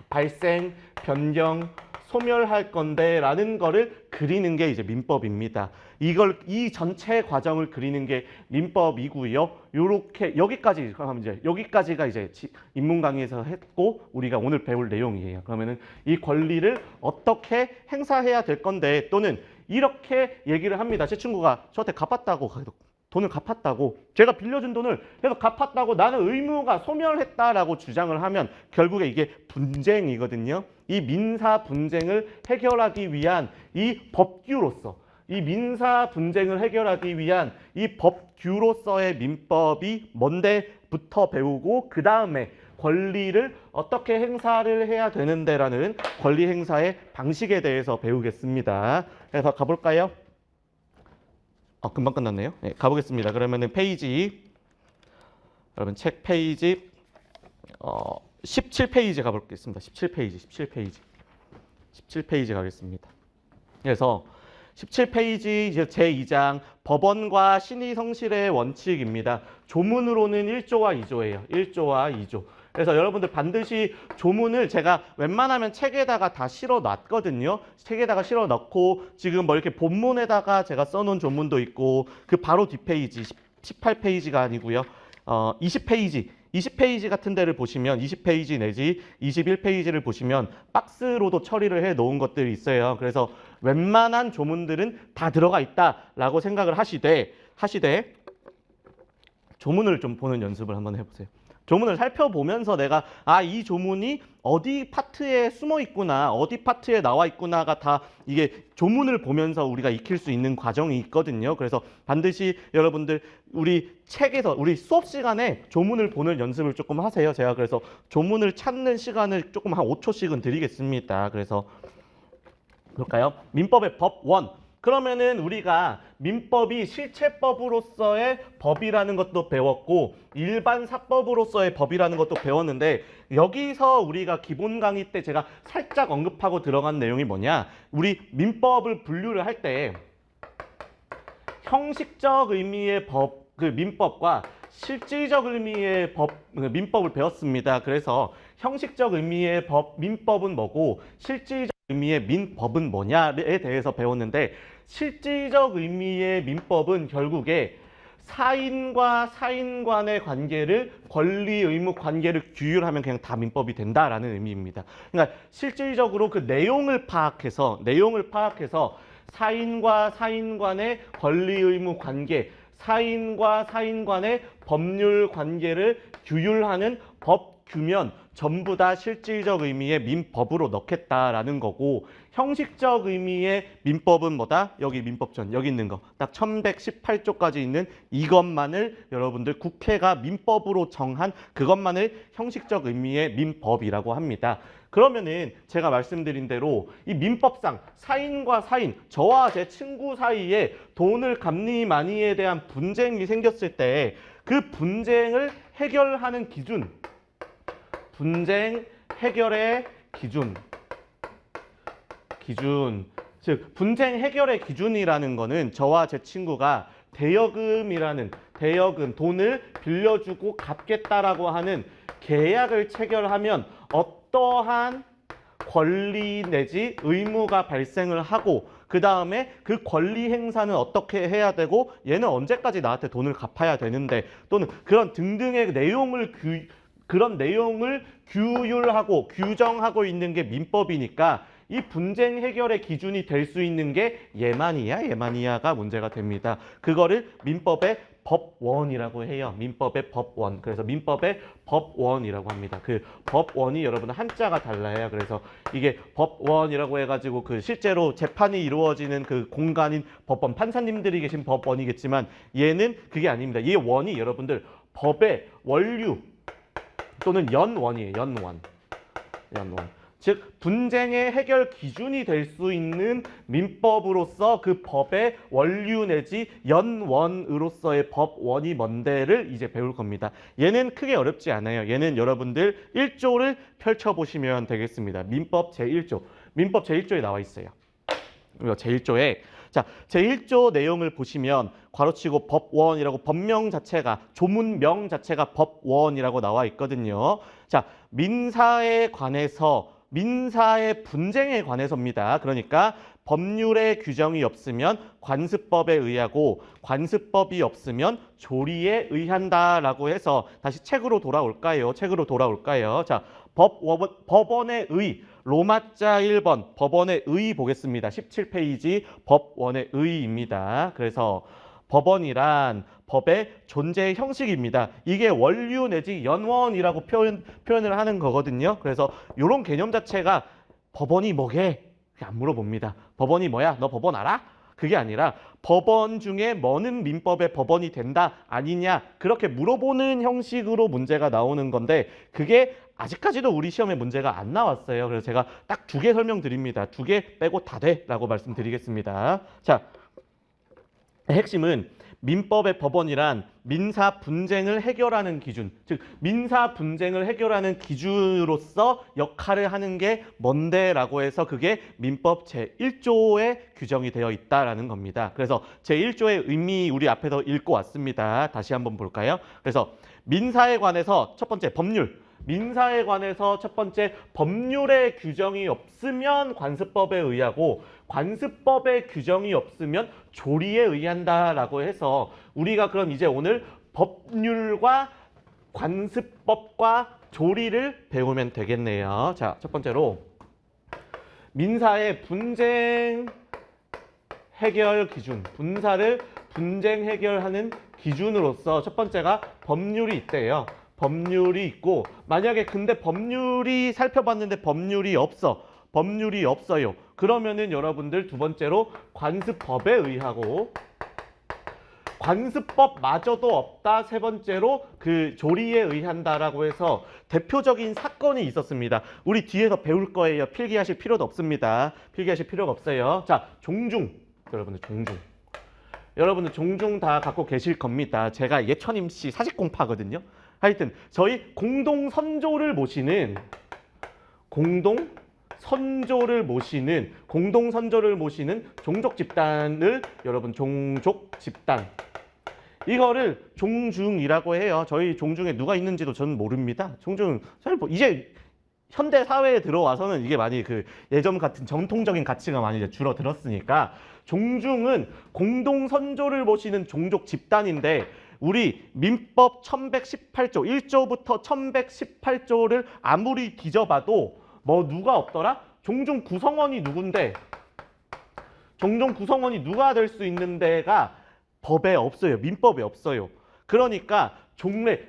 Speaker 1: 발생, 변경, 소멸할 건데 라는 거를 그리는 게 이제 민법입니다. 이 전체 과정을 그리는 게 민법이고요. 요렇게 여기까지가 이제 인문 강의에서 했고 우리가 오늘 배울 내용이에요. 그러면은 이 권리를 어떻게 행사해야 될 건데 또는 이렇게 얘기를 합니다. 제 친구가 저한테 돈을 갚았다고 제가 빌려준 돈을 계속 갚았다고 나는 의무가 소멸했다라고 주장을 하면 결국에 이게 분쟁이거든요. 이 민사 분쟁을 해결하기 위한 이 민사 분쟁을 해결하기 위한 이 법규로서의 민법이 뭔데부터 배우고 그 다음에 권리를 어떻게 행사를 해야 되는데라는 권리 행사의 방식에 대해서 배우겠습니다. 그래서 가볼까요? 금방 끝났네요. 네, 가보겠습니다. 그러면은 여러분 책 페이지 17페이지 가보겠습니다. 17페이지 가겠습니다. 그래서 17페이지 제2장 법원과 신의 성실의 원칙입니다. 조문으로는 1조와 2조예요. 1조와 2조. 그래서 여러분들 반드시 조문을 제가 웬만하면 책에다가 다 실어 놨거든요. 책에다가 실어 넣고 지금 뭐 이렇게 본문에다가 제가 써놓은 조문도 있고 그 바로 뒷페이지 18페이지가 아니고요. 20페이지 같은 데를 보시면 20페이지 내지 21페이지를 보시면 박스로도 처리를 해 놓은 것들이 있어요. 그래서 웬만한 조문들은 다 들어가 있다라고 생각을 하시되 조문을 좀 보는 연습을 한번 해보세요. 조문을 살펴보면서 내가 이 조문이 어디 파트에 숨어 있구나, 어디 파트에 나와 있구나가 다 이게 조문을 보면서 우리가 익힐 수 있는 과정이 있거든요. 그래서 반드시 여러분들 우리 책에서 우리 수업 시간에 조문을 보는 연습을 조금 하세요. 제가 그래서 조문을 찾는 시간을 조금 한 5초씩은 드리겠습니다. 그래서 볼까요? 민법의 법 1. 그러면은 우리가 민법이 실체법으로서의 법이라는 것도 배웠고 일반 사법으로서의 법이라는 것도 배웠는데 여기서 우리가 기본 강의 때 제가 살짝 언급하고 들어간 내용이 뭐냐? 우리 민법을 분류를 할 때 형식적 의미의 법, 그 민법과 실질적 의미의 법, 민법을 배웠습니다. 그래서 형식적 의미의 법, 민법은 뭐고 실질적 의미의 민법은 뭐냐에 대해서 배웠는데 실질적 의미의 민법은 결국에 사인과 사인 간의 관계를 권리 의무 관계를 규율하면 그냥 다 민법이 된다라는 의미입니다. 그러니까 실질적으로 그 내용을 파악해서 사인과 사인 간의 권리 의무 관계, 사인과 사인 간의 법률 관계를 규율하는 법 규면 전부 다 실질적 의미의 민법으로 넣겠다라는 거고 형식적 의미의 민법은 뭐다? 여기 민법전 여기 있는 거 딱 1118조까지 있는 이것만을 여러분들 국회가 민법으로 정한 그것만을 형식적 의미의 민법이라고 합니다. 그러면은 제가 말씀드린 대로 이 민법상 사인과 사인, 저와 제 친구 사이에 돈을 갚니 마니에 대한 분쟁이 생겼을 때 그 분쟁을 해결하는 기준, 분쟁 해결의 기준, 즉 분쟁 해결의 기준이라는 거는 저와 제 친구가 대여금, 돈을 빌려주고 갚겠다라고 하는 계약을 체결하면 어떠한 권리 내지 의무가 발생을 하고 그 다음에 그 권리 행사는 어떻게 해야 되고 얘는 언제까지 나한테 돈을 갚아야 되는데 또는 그런 등등의 그런 내용을 규율하고 규정하고 있는 게 민법이니까 이 분쟁 해결의 기준이 될 수 있는 게 예마니야가 문제가 됩니다. 그거를 민법의 법원이라고 해요. 민법의 법원. 그래서 민법의 법원이라고 합니다. 그 법원이 여러분 한자가 달라요. 그래서 이게 법원이라고 해가지고 그 실제로 재판이 이루어지는 그 공간인 법원, 판사님들이 계신 법원이겠지만 얘는 그게 아닙니다. 이 원이 여러분들 법의 원류 또는 연원이에요. 연원. 즉 분쟁의 해결 기준이 될 수 있는 민법으로서 그 법의 원류 내지 연원으로서의 법원이 뭔데를 이제 배울 겁니다. 얘는 크게 어렵지 않아요. 얘는 여러분들 1조를 펼쳐보시면 되겠습니다. 민법 제1조. 민법 제1조에 나와 있어요. 제1조에 제1조 내용을 보시면 괄호치고 법원이라고 법명 자체가 조문명 자체가 법원이라고 나와 있거든요. 자, 민사에 관해서 민사의 분쟁에 관해서입니다. 그러니까 법률의 규정이 없으면 관습법에 의하고 관습법이 없으면 조리에 의한다라고 해서 다시 책으로 돌아올까요? 자, 법원의 의 로마자 1번 법원의 의 보겠습니다. 17페이지 법원의 의입니다. 그래서 법원이란 법의 존재 형식입니다. 이게 원류 내지 연원이라고 표현을 하는 거거든요. 그래서 이런 개념 자체가 법원이 뭐게? 안 물어봅니다. 법원이 뭐야? 너 법원 알아? 그게 아니라 법원 중에 뭐는 민법의 법원이 된다 아니냐 그렇게 물어보는 형식으로 문제가 나오는 건데 그게 아직까지도 우리 시험에 문제가 안 나왔어요. 그래서 제가 딱 2개 설명드립니다. 2개 빼고 다 돼 라고 말씀드리겠습니다. 자, 핵심은 민법의 법원이란 민사 분쟁을 해결하는 기준, 즉 민사 분쟁을 해결하는 기준으로서 역할을 하는 게 뭔데라고 해서 그게 민법 제1조에 규정이 되어 있다라는 겁니다. 그래서 제1조의 의미 우리 앞에서 읽고 왔습니다. 다시 한번 볼까요? 그래서 민사에 관해서 첫 번째 법률, 민사에 관해서 첫 번째 법률의 규정이 없으면 관습법에 의하고 관습법의 규정이 없으면 조리에 의한다라고 해서 우리가 그럼 이제 오늘 법률과 관습법과 조리를 배우면 되겠네요. 자, 첫 번째로 민사의 분쟁 해결 기준, 분쟁 해결하는 기준으로서 첫 번째가 법률이 있대요. 법률이 있고 만약에 근데 법률이 살펴봤는데 법률이 없어요. 그러면은 여러분들 두 번째로 관습법에 의하고 관습법마저도 없다. 세 번째로 그 조리에 의한다라고 해서 대표적인 사건이 있었습니다. 우리 뒤에서 배울 거예요. 필기하실 필요도 없습니다. 필기하실 필요가 없어요. 자, 종중. 여러분들 종중 다 갖고 계실 겁니다. 제가 예천임씨 사직공파거든요. 하여튼 저희 공동선조를 모시는 종족집단을 여러분 종족집단 이거를 종중이라고 해요. 저희 종중에 누가 있는지도 저는 모릅니다. 종중 이제 현대 사회에 들어와서는 이게 많이 그 예전 같은 전통적인 가치가 많이 이제 줄어들었으니까 종중은 공동선조를 모시는 종족 집단인데 우리 민법 1118조 1조부터 1118조를 아무리 뒤져봐도 뭐 누가 없더라? 종중 구성원이 누군데? 종중 구성원이 누가 될 수 있는 데가 법에 없어요. 민법에 없어요. 그러니까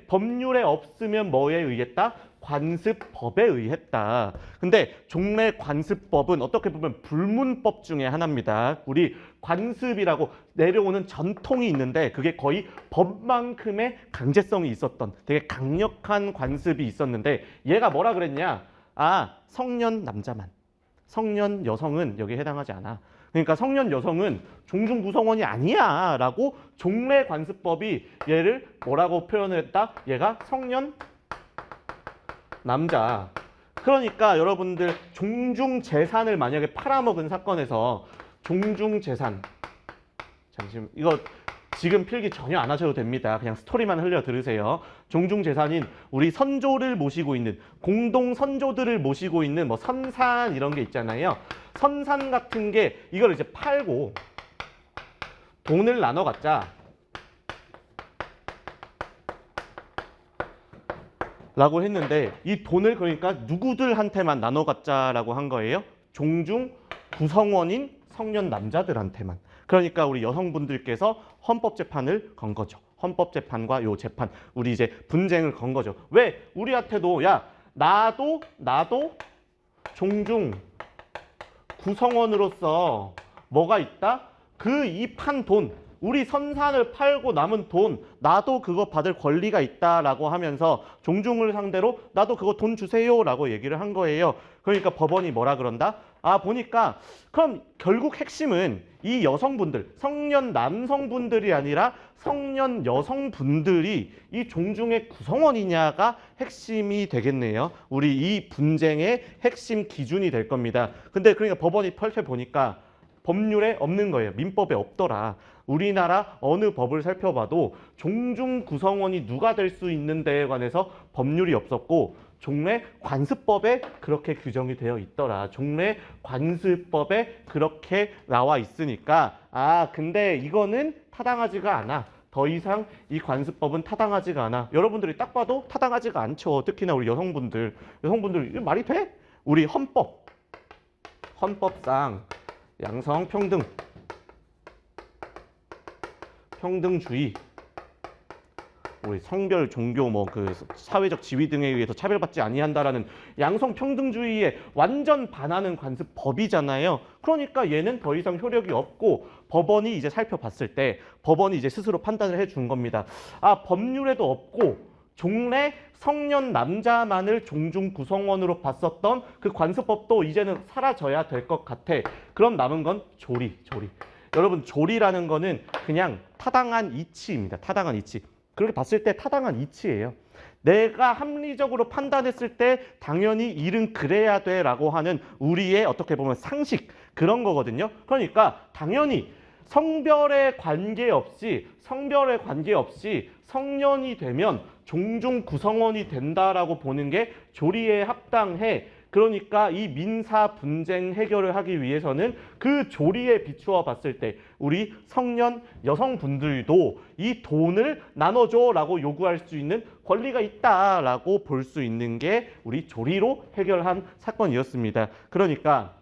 Speaker 1: 법률에 없으면 뭐에 의했다? 관습법에 의했다. 근데 종래 관습법은 어떻게 보면 불문법 중에 하나입니다. 우리 관습이라고 내려오는 전통이 있는데 그게 거의 법만큼의 강제성이 있었던 되게 강력한 관습이 있었는데 얘가 뭐라 그랬냐? 아, 성년 남자만. 성년 여성은 여기에 해당하지 않아. 그러니까 성년 여성은 종중 구성원이 아니야 라고 종래 관습법이 얘를 뭐라고 표현을 했다? 얘가 성년 남자. 그러니까 여러분들 종중 재산을 만약에 팔아먹은 사건에서 종중 재산 잠시만 이거 지금 필기 전혀 안 하셔도 됩니다. 그냥 스토리만 흘려 들으세요. 종중 재산인 우리 선조를 모시고 있는 공동 선조들을 모시고 있는 뭐 선산 이런 게 있잖아요. 선산 같은 게 이걸 이제 팔고 돈을 나눠 갖자. 라고 했는데 이 돈을 그러니까 누구들한테만 나눠 갖자라고 한 거예요. 종중 구성원인 성년 남자들한테만. 그러니까 우리 여성분들께서 헌법재판을 건 거죠. 헌법재판과 요 재판 우리 이제 분쟁을 건 거죠. 왜? 우리한테도 야 나도 종중 구성원으로서 뭐가 있다? 그 이 판 돈 우리 선산을 팔고 남은 돈 나도 그거 받을 권리가 있다라고 하면서 종중을 상대로 나도 그거 돈 주세요라고 얘기를 한 거예요. 그러니까 법원이 뭐라 그런다? 아 보니까 그럼 결국 핵심은 이 여성분들 성년 남성분들이 아니라 성년 여성분들이 이 종중의 구성원이냐가 핵심이 되겠네요. 우리 이 분쟁의 핵심 기준이 될 겁니다. 근데 그러니까 법원이 펼쳐보니까 법률에 없는 거예요. 민법에 없더라. 우리나라 어느 법을 살펴봐도 종중 구성원이 누가 될 수 있는 데에 관해서 법률이 없었고 종래 관습법에 그렇게 규정이 되어 있더라. 종래 관습법에 그렇게 나와 있으니까 아 근데 이거는 타당하지가 않아. 더 이상 이 관습법은 타당하지가 않아. 여러분들이 딱 봐도 타당하지가 않죠. 특히나 우리 여성분들 이거 말이 돼? 우리 헌법상 양성 평등주의 우리 성별, 종교, 뭐 그 사회적 지위 등에 의해서 차별받지 아니한다라는 양성 평등주의에 완전 반하는 관습법이잖아요. 그러니까 얘는 더 이상 효력이 없고 법원이 이제 살펴봤을 때 법원이 이제 스스로 판단을 해준 겁니다. 아 법률에도 없고 종래 성년 남자만을 종중 구성원으로 봤었던 그 관습법도 이제는 사라져야 될 것 같아. 그럼 남은 건 조리. 여러분 조리라는 거는 그냥 타당한 이치입니다. 타당한 이치. 그렇게 봤을 때 타당한 이치예요. 내가 합리적으로 판단했을 때 당연히 일은 그래야 돼라고 하는 우리의 어떻게 보면 상식 그런 거거든요. 그러니까 당연히 성별에 관계없이 성년이 되면 종중 구성원이 된다라고 보는 게 조리에 합당해. 그러니까 이 민사 분쟁 해결을 하기 위해서는 그 조리에 비추어 봤을 때 우리 성년 여성분들도 이 돈을 나눠줘라고 요구할 수 있는 권리가 있다라고 볼 수 있는 게 우리 조리로 해결한 사건이었습니다. 그러니까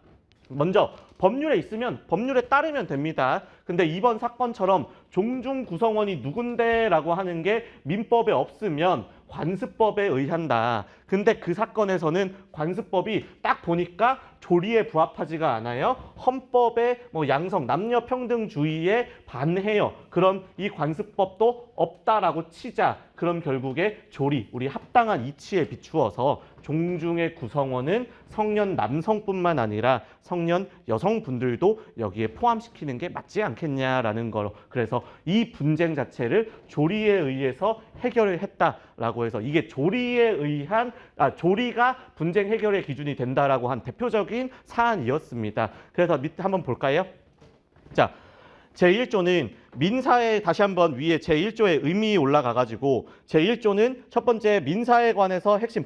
Speaker 1: 먼저 법률에 있으면 법률에 따르면 됩니다. 근데 이번 사건처럼 종중 구성원이 누군데라고 하는 게 민법에 없으면 관습법에 의한다. 근데 그 사건에서는 관습법이 딱 보니까 조리에 부합하지가 않아요. 헌법의 뭐 양성, 남녀 평등주의에 반해요. 그럼 이 관습법도 없다라고 치자. 그럼 결국에 조리, 우리 합당한 이치에 비추어서 종중의 구성원은 성년 남성뿐만 아니라 성년 여성분들도 여기에 포함시키는 게 맞지 않겠냐라는 거로. 그래서 이 분쟁 자체를 조리에 의해서 해결을 했다라고 해서 이게 조리가 분쟁 해결의 기준이 된다라고 한 대표적인 사안이었습니다. 그래서 밑에 한번 볼까요? 자, 제1조는 민사에 다시 한번 위에 제1조의 의미 올라가가지고 제1조는 첫 번째 민사에 관해서 핵심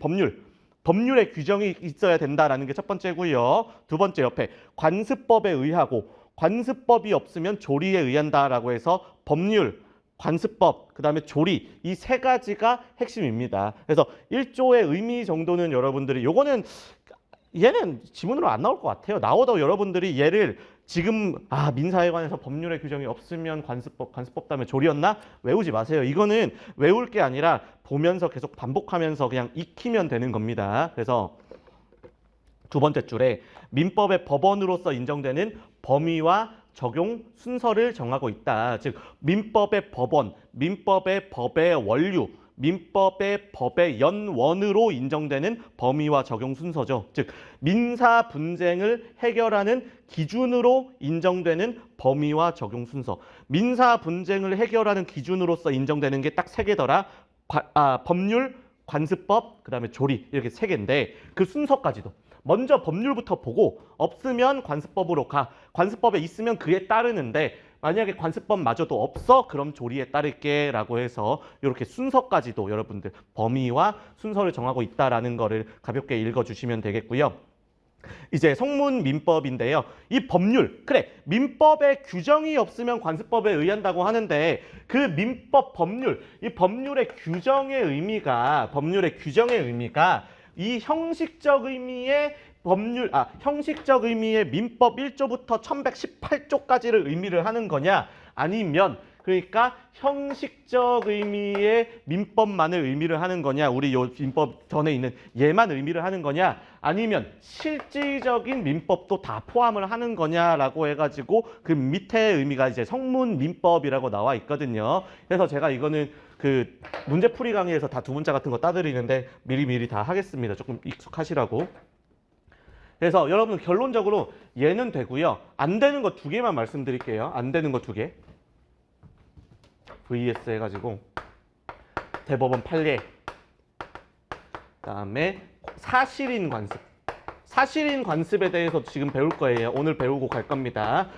Speaker 1: 법률의 규정이 있어야 된다라는 게 첫 번째고요. 두 번째 옆에 관습법에 의하고 관습법이 없으면 조리에 의한다라고 해서 법률, 관습법, 그 다음에 조리 이 세 가지가 핵심입니다. 그래서 1조의 의미 정도는 여러분들이 요거는 얘는 지문으로 안 나올 것 같아요. 나오도 여러분들이 얘를 지금 민사에 관해서 법률의 규정이 없으면 관습법 다음에 조리였나? 외우지 마세요. 이거는 외울 게 아니라 보면서 계속 반복하면서 그냥 익히면 되는 겁니다. 그래서 두 번째 줄에 민법의 법원으로서 인정되는 범위와 적용 순서를 정하고 있다. 즉 민법의 법원, 민법의 법의 원류, 민법의 법의 연원으로 인정되는 범위와 적용 순서죠. 즉 민사 분쟁을 해결하는 기준으로 인정되는 범위와 적용 순서. 민사 분쟁을 해결하는 기준으로서 인정되는 게 딱 세 개더라. 법률, 관습법, 그다음에 조리 이렇게 세 개인데 그 순서까지도 먼저 법률부터 보고 없으면 관습법으로 가. 관습법에 있으면 그에 따르는데 만약에 관습법마저도 없어? 그럼 조리에 따를게 라고 해서 이렇게 순서까지도 여러분들 범위와 순서를 정하고 있다라는 거를 가볍게 읽어주시면 되겠고요. 이제 성문민법인데요. 이 법률, 그래 민법에 규정이 없으면 관습법에 의한다고 하는데 그 민법 법률, 이 법률의 규정의 의미가 이 형식적 의미의 형식적 의미의 민법 1조부터 1118조까지를 의미를 하는 거냐 아니면 그러니까 형식적 의미의 민법만을 의미를 하는 거냐 우리 요 민법 전에 있는 얘만 의미를 하는 거냐 아니면 실질적인 민법도 다 포함을 하는 거냐라고 해가지고 그 밑에 의미가 이제 성문민법이라고 나와 있거든요. 그래서 제가 이거는 그 문제풀이 강의에서 다 두 문자 같은 거 따드리는데 미리 다 하겠습니다. 조금 익숙하시라고. 그래서 여러분 결론적으로 얘는 되고요. 안 되는 거 두 개만 말씀드릴게요. 안 되는 거 두 개. vs 해가지고 대법원 판례, 그다음에 사실인 관습. 사실인 관습에 대해서 지금 배울 거예요. 오늘 배우고 갈 겁니다.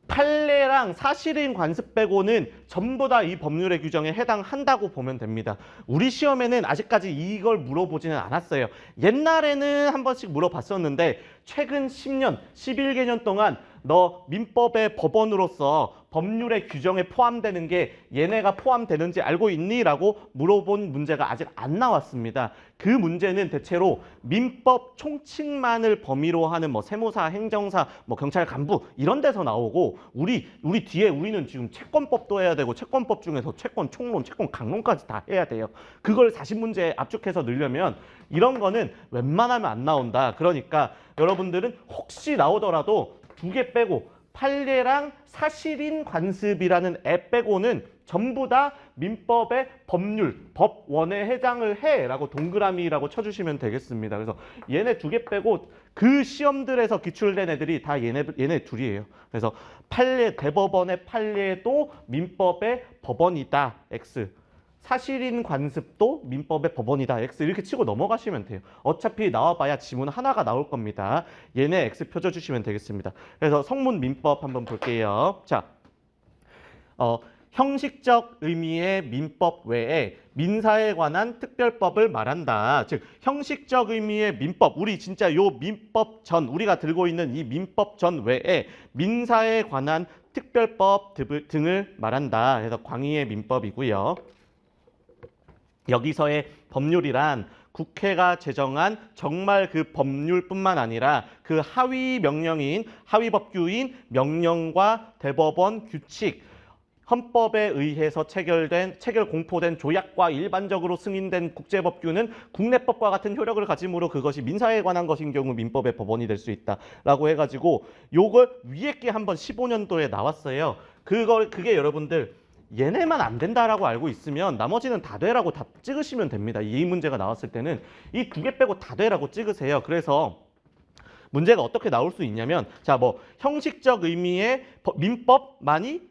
Speaker 1: 판례랑 사실인 관습 빼고는 전부 다 이 법률의 규정에 해당한다고 보면 됩니다. 우리 시험에는 아직까지 이걸 물어보지는 않았어요. 옛날에는 한 번씩 물어봤었는데 최근 10년, 11개년 동안 너 민법의 법원으로서 법률의 규정에 포함되는 게 얘네가 포함되는지 알고 있니? 라고 물어본 문제가 아직 안 나왔습니다. 그 문제는 대체로 민법 총칙만을 범위로 하는 뭐 세무사, 행정사, 뭐 경찰 간부 이런 데서 나오고 우리 뒤에 우리는 지금 채권법도 해야 되고 채권법 중에서 채권 총론, 채권 강론까지 다 해야 돼요. 그걸 40문제에 압축해서 넣으려면 이런 거는 웬만하면 안 나온다. 그러니까 여러분들은 혹시 나오더라도 두 개 빼고 판례랑 사실인 관습이라는 애 빼고는 전부 다 민법의 법률, 법원에 해당을 해라고 동그라미라고 쳐주시면 되겠습니다. 그래서 얘네 두 개 빼고 그 시험들에서 기출된 애들이 다 얘네 둘이에요. 그래서 판례, 대법원의 판례도 민법의 법원이다. X. 사실인 관습도 민법의 법원이다. X 이렇게 치고 넘어가시면 돼요. 어차피 나와봐야 지문 하나가 나올 겁니다. 얘네 X 펴줘주시면 되겠습니다. 그래서 성문민법 한번 볼게요. 자, 형식적 의미의 민법 외에 민사에 관한 특별법을 말한다. 즉 형식적 의미의 민법, 우리 진짜 요 민법 전, 우리가 들고 있는 이 민법 전 외에 민사에 관한 특별법 등을 말한다. 그래서 광의의 민법이고요. 여기서의 법률이란 국회가 제정한 정말 그 법률뿐만 아니라 그 하위 명령인, 하위 법규인 명령과 대법원 규칙, 헌법에 의해서 체결 공포된 조약과 일반적으로 승인된 국제법규는 국내법과 같은 효력을 가짐으로 그것이 민사에 관한 것인 경우 민법의 법원이 될 수 있다라고 해가지고 요걸 위에 게 한번 15년도에 나왔어요. 그게 여러분들 얘네만 안 된다라고 알고 있으면 나머지는 다 되라고 다 찍으시면 됩니다. 이 문제가 나왔을 때는 이 두 개 빼고 다 되라고 찍으세요. 그래서 문제가 어떻게 나올 수 있냐면, 자, 뭐 형식적 의미의 민법만이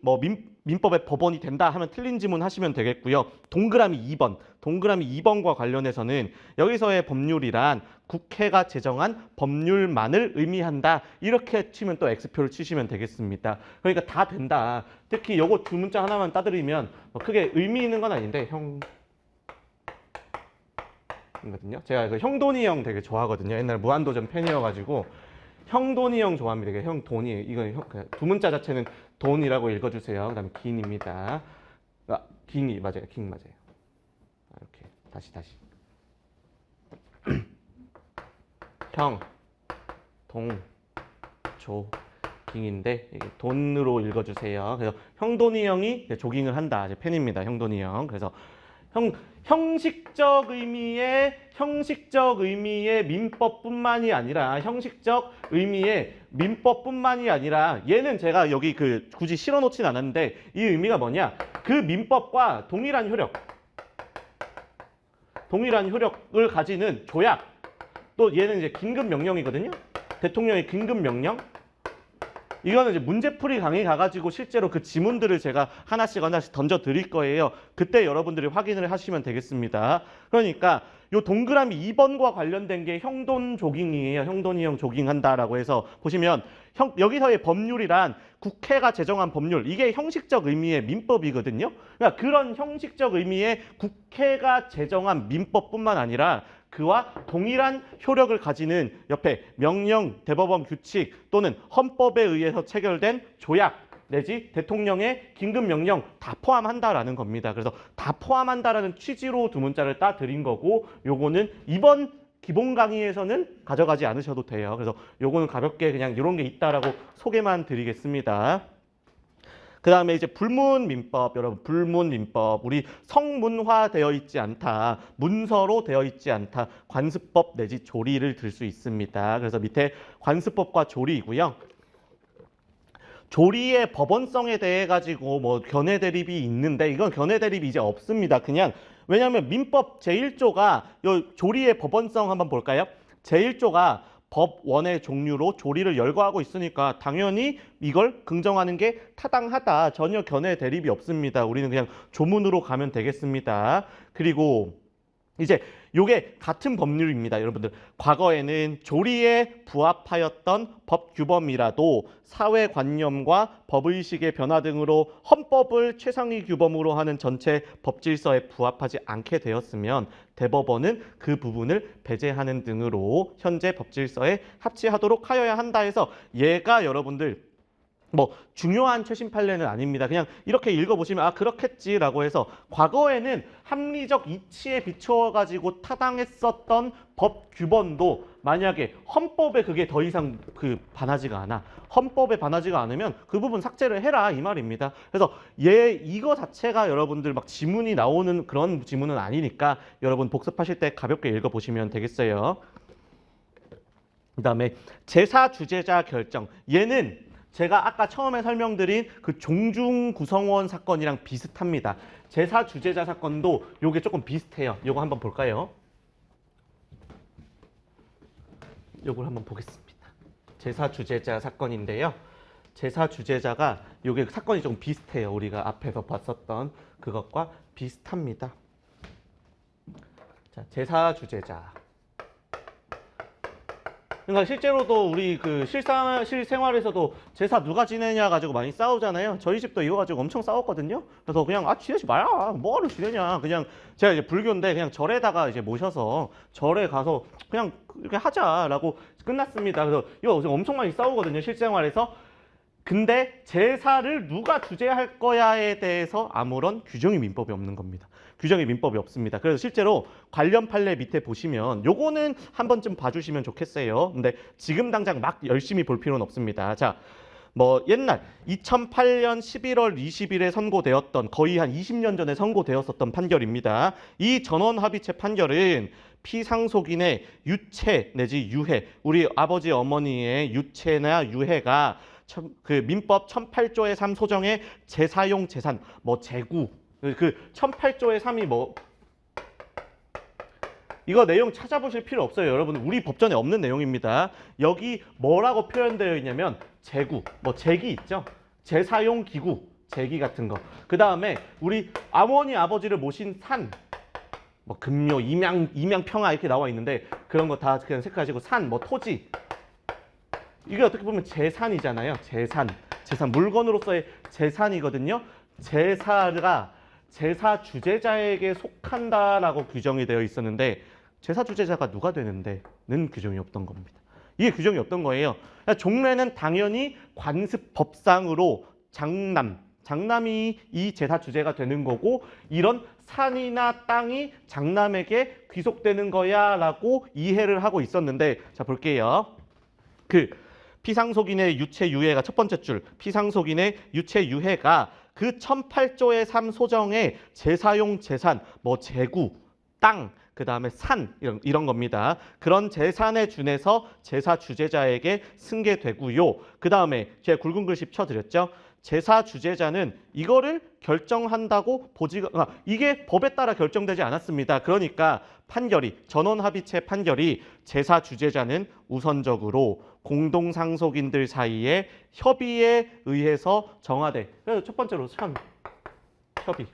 Speaker 1: 민법의 법원이 된다 하면 틀린 지문 하시면 되겠고요. 동그라미 2번과 관련해서는 여기서의 법률이란 국회가 제정한 법률만을 의미한다. 이렇게 치면 또 X표를 치시면 되겠습니다. 그러니까 다 된다. 특히 요거 두 문자 하나만 따드리면 크게 의미 있는 건 아닌데 거든요. 제가 그 형돈이 형 되게 좋아하거든요. 옛날 무한도전 팬이어가지고 형돈이 형 좋아합니다. 이게 형돈이, 이건 두 문자 자체는 돈이라고 읽어주세요. 그다음에 긴입니다. 긴이 맞아요. 긴 맞아요. 이렇게 다시 형, 동, 조, 깅인데 이게 돈으로 읽어주세요. 그래서 형돈이 형이 조깅을 한다. 이제 팬입니다. 형돈이 형. 그래서 형식적 의미의 민법뿐만이 아니라 얘는 제가 여기 굳이 실어놓진 않았는데 이 의미가 뭐냐? 그 민법과 동일한 효력을 가지는 조약, 또 얘는 이제 긴급 명령이거든요. 대통령의 긴급 명령. 이거는 이제 문제풀이 강의 가가지고 실제로 그 지문들을 제가 하나씩 던져 드릴 거예요. 그때 여러분들이 확인을 하시면 되겠습니다. 그러니까 요 동그라미 2번과 관련된 게 형돈 조깅이에요. 형돈이 형 조깅한다라고 해서 보시면 여기서의 법률이란 국회가 제정한 법률, 이게 형식적 의미의 민법이거든요. 그러니까 그런 형식적 의미의 국회가 제정한 민법뿐만 아니라 그와 동일한 효력을 가지는 옆에 명령, 대법원 규칙 또는 헌법에 의해서 체결된 조약 내지 대통령의 긴급명령 다 포함한다라는 겁니다. 그래서 다 포함한다라는 취지로 두 문자를 따 드린 거고, 요거는 이번 기본 강의에서는 가져가지 않으셔도 돼요. 그래서 요거는 가볍게 그냥 이런 게 있다라고 소개만 드리겠습니다. 그 다음에 이제 불문민법, 여러분 불문민법, 우리 성문화되어 있지 않다, 문서로 되어 있지 않다, 관습법 내지 조리를 들 수 있습니다. 그래서 밑에 관습법과 조리이고요. 조리의 법원성에 대해 가지고 뭐 견해 대립이 있는데 이건 견해 대립이 이제 없습니다. 그냥 왜냐하면 민법 제1조가 요 조리의 법원성 한번 볼까요? 제1조가 법원의 종류로 조리를 열거하고 있으니까 당연히 이걸 긍정하는 게 타당하다. 전혀 견해 대립이 없습니다. 우리는 그냥 조문으로 가면 되겠습니다. 그리고 이제 요게 같은 법률입니다. 여러분들 과거에는 조리에 부합하였던 법규범이라도 사회관념과 법의식의 변화 등으로 헌법을 최상위 규범으로 하는 전체 법질서에 부합하지 않게 되었으면 대법원은 그 부분을 배제하는 등으로 현재 법질서에 합치하도록 하여야 한다 해서 얘가 여러분들 뭐 중요한 최신 판례는 아닙니다. 그냥 이렇게 읽어보시면 아 그렇겠지라고 해서 과거에는 합리적 이치에 비추어 가지고 타당했었던 법 규범도 만약에 헌법에 그게 더 이상 반하지가 않아, 헌법에 반하지가 않으면 그 부분 삭제를 해라 이 말입니다. 그래서 이거 자체가 여러분들 막 지문이 나오는 그런 지문은 아니니까 여러분 복습하실 때 가볍게 읽어보시면 되겠어요. 그 다음에 제사 주재자 결정, 얘는 제가 아까 처음에 설명드린 그 종중 구성원 사건이랑 비슷합니다. 제사 주재자 사건도 요게 조금 비슷해요. 요거 한번 볼까요? 요걸 한번 보겠습니다. 제사 주재자 사건인데요. 제사 주재자가 요게 사건이 좀 비슷해요. 우리가 앞에서 봤었던 그것과 비슷합니다. 자, 제사 주재자. 그러니까 실제로도 우리 그 실생활에서도 제사 누가 지내냐 가지고 많이 싸우잖아요. 저희 집도 이거 가지고 엄청 싸웠거든요. 그래서 그냥 지내지 마라. 뭐하러 지내냐. 그냥 제가 이제 불교인데 그냥 절에다가 이제 모셔서 절에 가서 그냥 이렇게 하자라고 끝났습니다. 그래서 이거 엄청 많이 싸우거든요. 실생활에서. 근데 제사를 누가 주재할 거야에 대해서 아무런 규정이 민법이 없는 겁니다. 규정이 민법이 없습니다. 그래서 실제로 관련 판례 밑에 보시면 요거는 한 번쯤 봐주시면 좋겠어요. 근데 지금 당장 막 열심히 볼 필요는 없습니다. 자, 뭐 옛날 2008년 11월 20일에 선고되었던 거의 한 20년 전에 선고되었었던 판결입니다. 이 전원합의체 판결은 피상속인의 유체 내지 유해, 우리 아버지 어머니의 유체나 유해가 그 민법 1008조의 3 소정의 재사용 재산, 뭐 재구, 그 1008조의 3이 뭐 이거 내용 찾아보실 필요 없어요. 여러분 우리 법전에 없는 내용입니다. 여기 뭐라고 표현되어 있냐면 재구, 뭐 재기 있죠. 재사용 기구, 재기 같은 거. 그 다음에 우리 어머니 아버지를 모신 산, 뭐 금묘, 임양, 평화 이렇게 나와 있는데 그런 거 다 그냥 색깔지고 산, 뭐 토지. 이게 어떻게 보면 재산이잖아요. 재산 물건으로서의 재산이거든요. 제사가 제사 주재자에게 속한다라고 규정이 되어 있었는데 제사 주재자가 누가 되는데는 규정이 없던 겁니다. 이게 규정이 없던 거예요. 종례는 당연히 관습법상으로 장남이 이 제사 주재가 되는 거고 이런 산이나 땅이 장남에게 귀속되는 거야 라고 이해를 하고 있었는데 자 볼게요. 그 피상속인의 유체 유해가 첫 번째 줄 피상속인의 유체 유해가 그 1008조의 3 소정의 재사용 재산, 뭐 재구, 땅, 그 다음에 산 이런 겁니다. 그런 재산에 준해서 제사 주재자에게 승계되고요. 그 다음에 제가 굵은 글씨 쳐드렸죠. 제사 주재자는 이거를 결정한다고 이게 법에 따라 결정되지 않았습니다. 그러니까 판결이 전원합의체 판결이 제사 주재자는 우선적으로 공동상속인들 사이에 협의에 의해서 정하되. 그래서 첫 번째로 참 협의.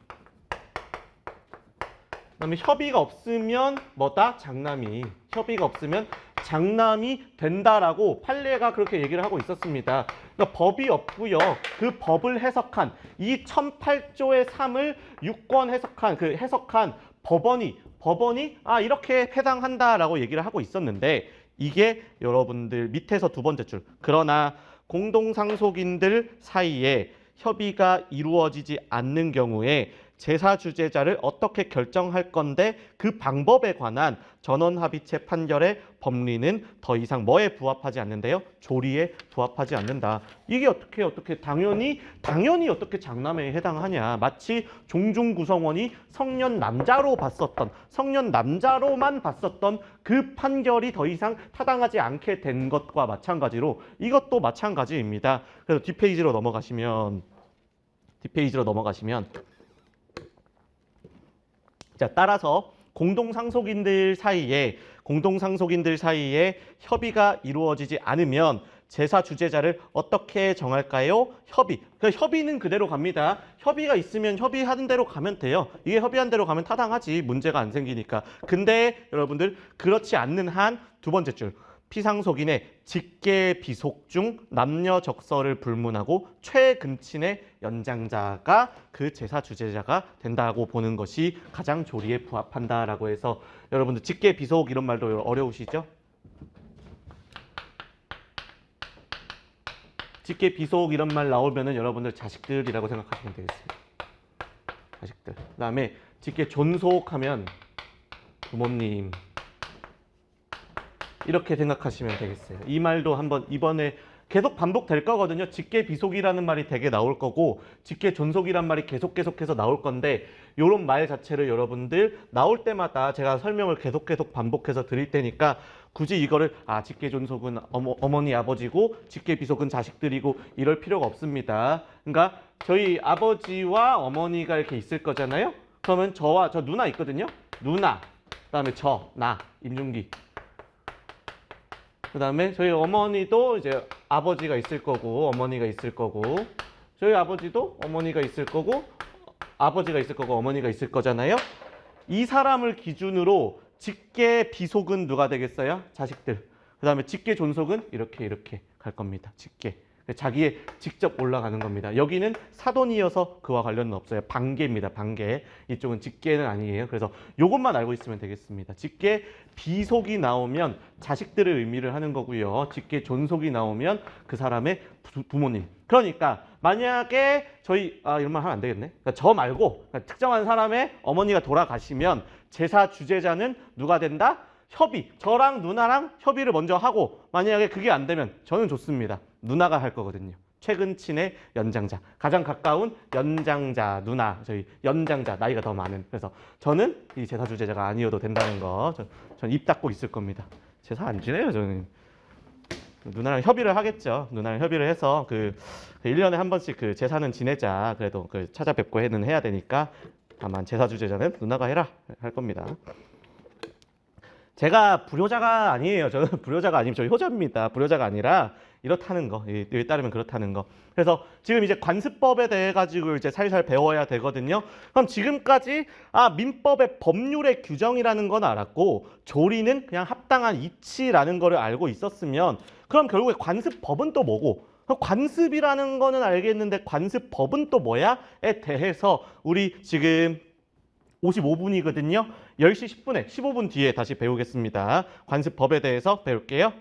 Speaker 1: 그다음에 협의가 없으면 뭐다? 장남이. 협의가 없으면 장남이 된다라고 판례가 그렇게 얘기를 하고 있었습니다. 그러니까 법이 없고요. 그 법을 해석한 이 1008조의 3을 유권 해석한 그 해석한 법원이 이렇게 해당한다라고 얘기를 하고 있었는데 이게 여러분들 밑에서 두 번째 줄. 그러나 공동상속인들 사이에 협의가 이루어지지 않는 경우에 제사 주재자를 어떻게 결정할 건데 그 방법에 관한 전원합의체 판결의 법리는 더 이상 뭐에 부합하지 않는데요? 조리에 부합하지 않는다. 이게 어떻게 당연히 어떻게 장남에 해당하냐. 마치 종중 구성원이 성년 남자로만 봤었던 그 판결이 더 이상 타당하지 않게 된 것과 마찬가지로 이것도 마찬가지입니다. 그래서 뒷페이지로 넘어가시면 자, 따라서 공동상속인들 사이에 협의가 이루어지지 않으면 제사 주재자를 어떻게 정할까요? 협의. 그러니까 협의는 그대로 갑니다. 협의가 있으면 협의하는 대로 가면 돼요. 이게 협의한 대로 가면 타당하지. 문제가 안 생기니까. 근데 여러분들 그렇지 않는 한 두 번째 줄. 피상속인의 직계 비속 중 남녀 적서를 불문하고 최근친의 연장자가 그 제사 주재자가 된다고 보는 것이 가장 조리에 부합한다라고 해서 여러분들 직계 비속 이런 말도 어려우시죠? 직계 비속 이런 말 나오면은 여러분들 자식들이라고 생각하시면 되겠습니다. 자식들. 그다음에 직계 존속하면 부모님. 이렇게 생각하시면 되겠어요. 이 말도 한번 이번에 계속 반복될 거거든요. 직계 비속이라는 말이 되게 나올 거고 직계 존속이란 말이 계속해서 나올 건데 이런 말 자체를 여러분들 나올 때마다 제가 설명을 계속 반복해서 드릴 테니까 굳이 이거를 직계 존속은 어머니 아버지고 직계 비속은 자식들이고 이럴 필요가 없습니다. 그러니까 저희 아버지와 어머니가 이렇게 있을 거잖아요. 그러면 저와 저 누나 있거든요. 누나, 그다음에 나 임준기. 그 다음에 저희 어머니도 이제 아버지가 있을 거고 어머니가 있을 거고 저희 아버지도 어머니가 있을 거고 아버지가 있을 거고 어머니가 있을 거잖아요. 이 사람을 기준으로 직계 비속은 누가 되겠어요? 자식들. 그 다음에 직계 존속은 이렇게 갈 겁니다. 직계. 자기의 직접 올라가는 겁니다. 여기는 사돈이어서 그와 관련은 없어요. 반계입니다. 반계. 이쪽은 직계는 아니에요. 그래서 이것만 알고 있으면 되겠습니다. 직계 비속이 나오면 자식들을 의미를 하는 거고요. 직계 존속이 나오면 그 사람의 부모님. 그러니까 만약에 저희 이런 말 하면 안 되겠네. 그러니까 저 말고 특정한 사람의 어머니가 돌아가시면 제사 주제자는 누가 된다? 협의. 저랑 누나랑 협의를 먼저 하고 만약에 그게 안 되면 저는 좋습니다. 누나가 할 거거든요. 최근 친의 연장자. 가장 가까운 연장자 누나. 저희 연장자 나이가 더 많은. 그래서 저는 이 제사 주제자가 아니어도 된다는 거. 전 입 닫고 있을 겁니다. 제사 안 지내요 저는. 누나랑 협의를 하겠죠. 누나랑 협의를 해서 그 1년에 한 번씩 그 제사는 지내자. 그래도 그 찾아뵙고는 해야 되니까 다만 제사 주제자는 누나가 해라 할 겁니다. 제가 불효자가 아니에요. 저는 불효자가 아니면 저희 효자입니다. 불효자가 아니라 이렇다는 거. 이에 따르면 그렇다는 거. 그래서 지금 이제 관습법에 대해 가지고 이제 살살 배워야 되거든요. 그럼 지금까지 민법의 법률의 규정이라는 건 알았고 조리는 그냥 합당한 이치라는 거를 알고 있었으면 그럼 결국에 관습법은 또 뭐고? 관습이라는 거는 알겠는데 관습법은 또 뭐야?에 대해서 우리 지금 55분이거든요. 10시 10분에 15분 뒤에 다시 배우겠습니다. 관습법에 대해서 배울게요.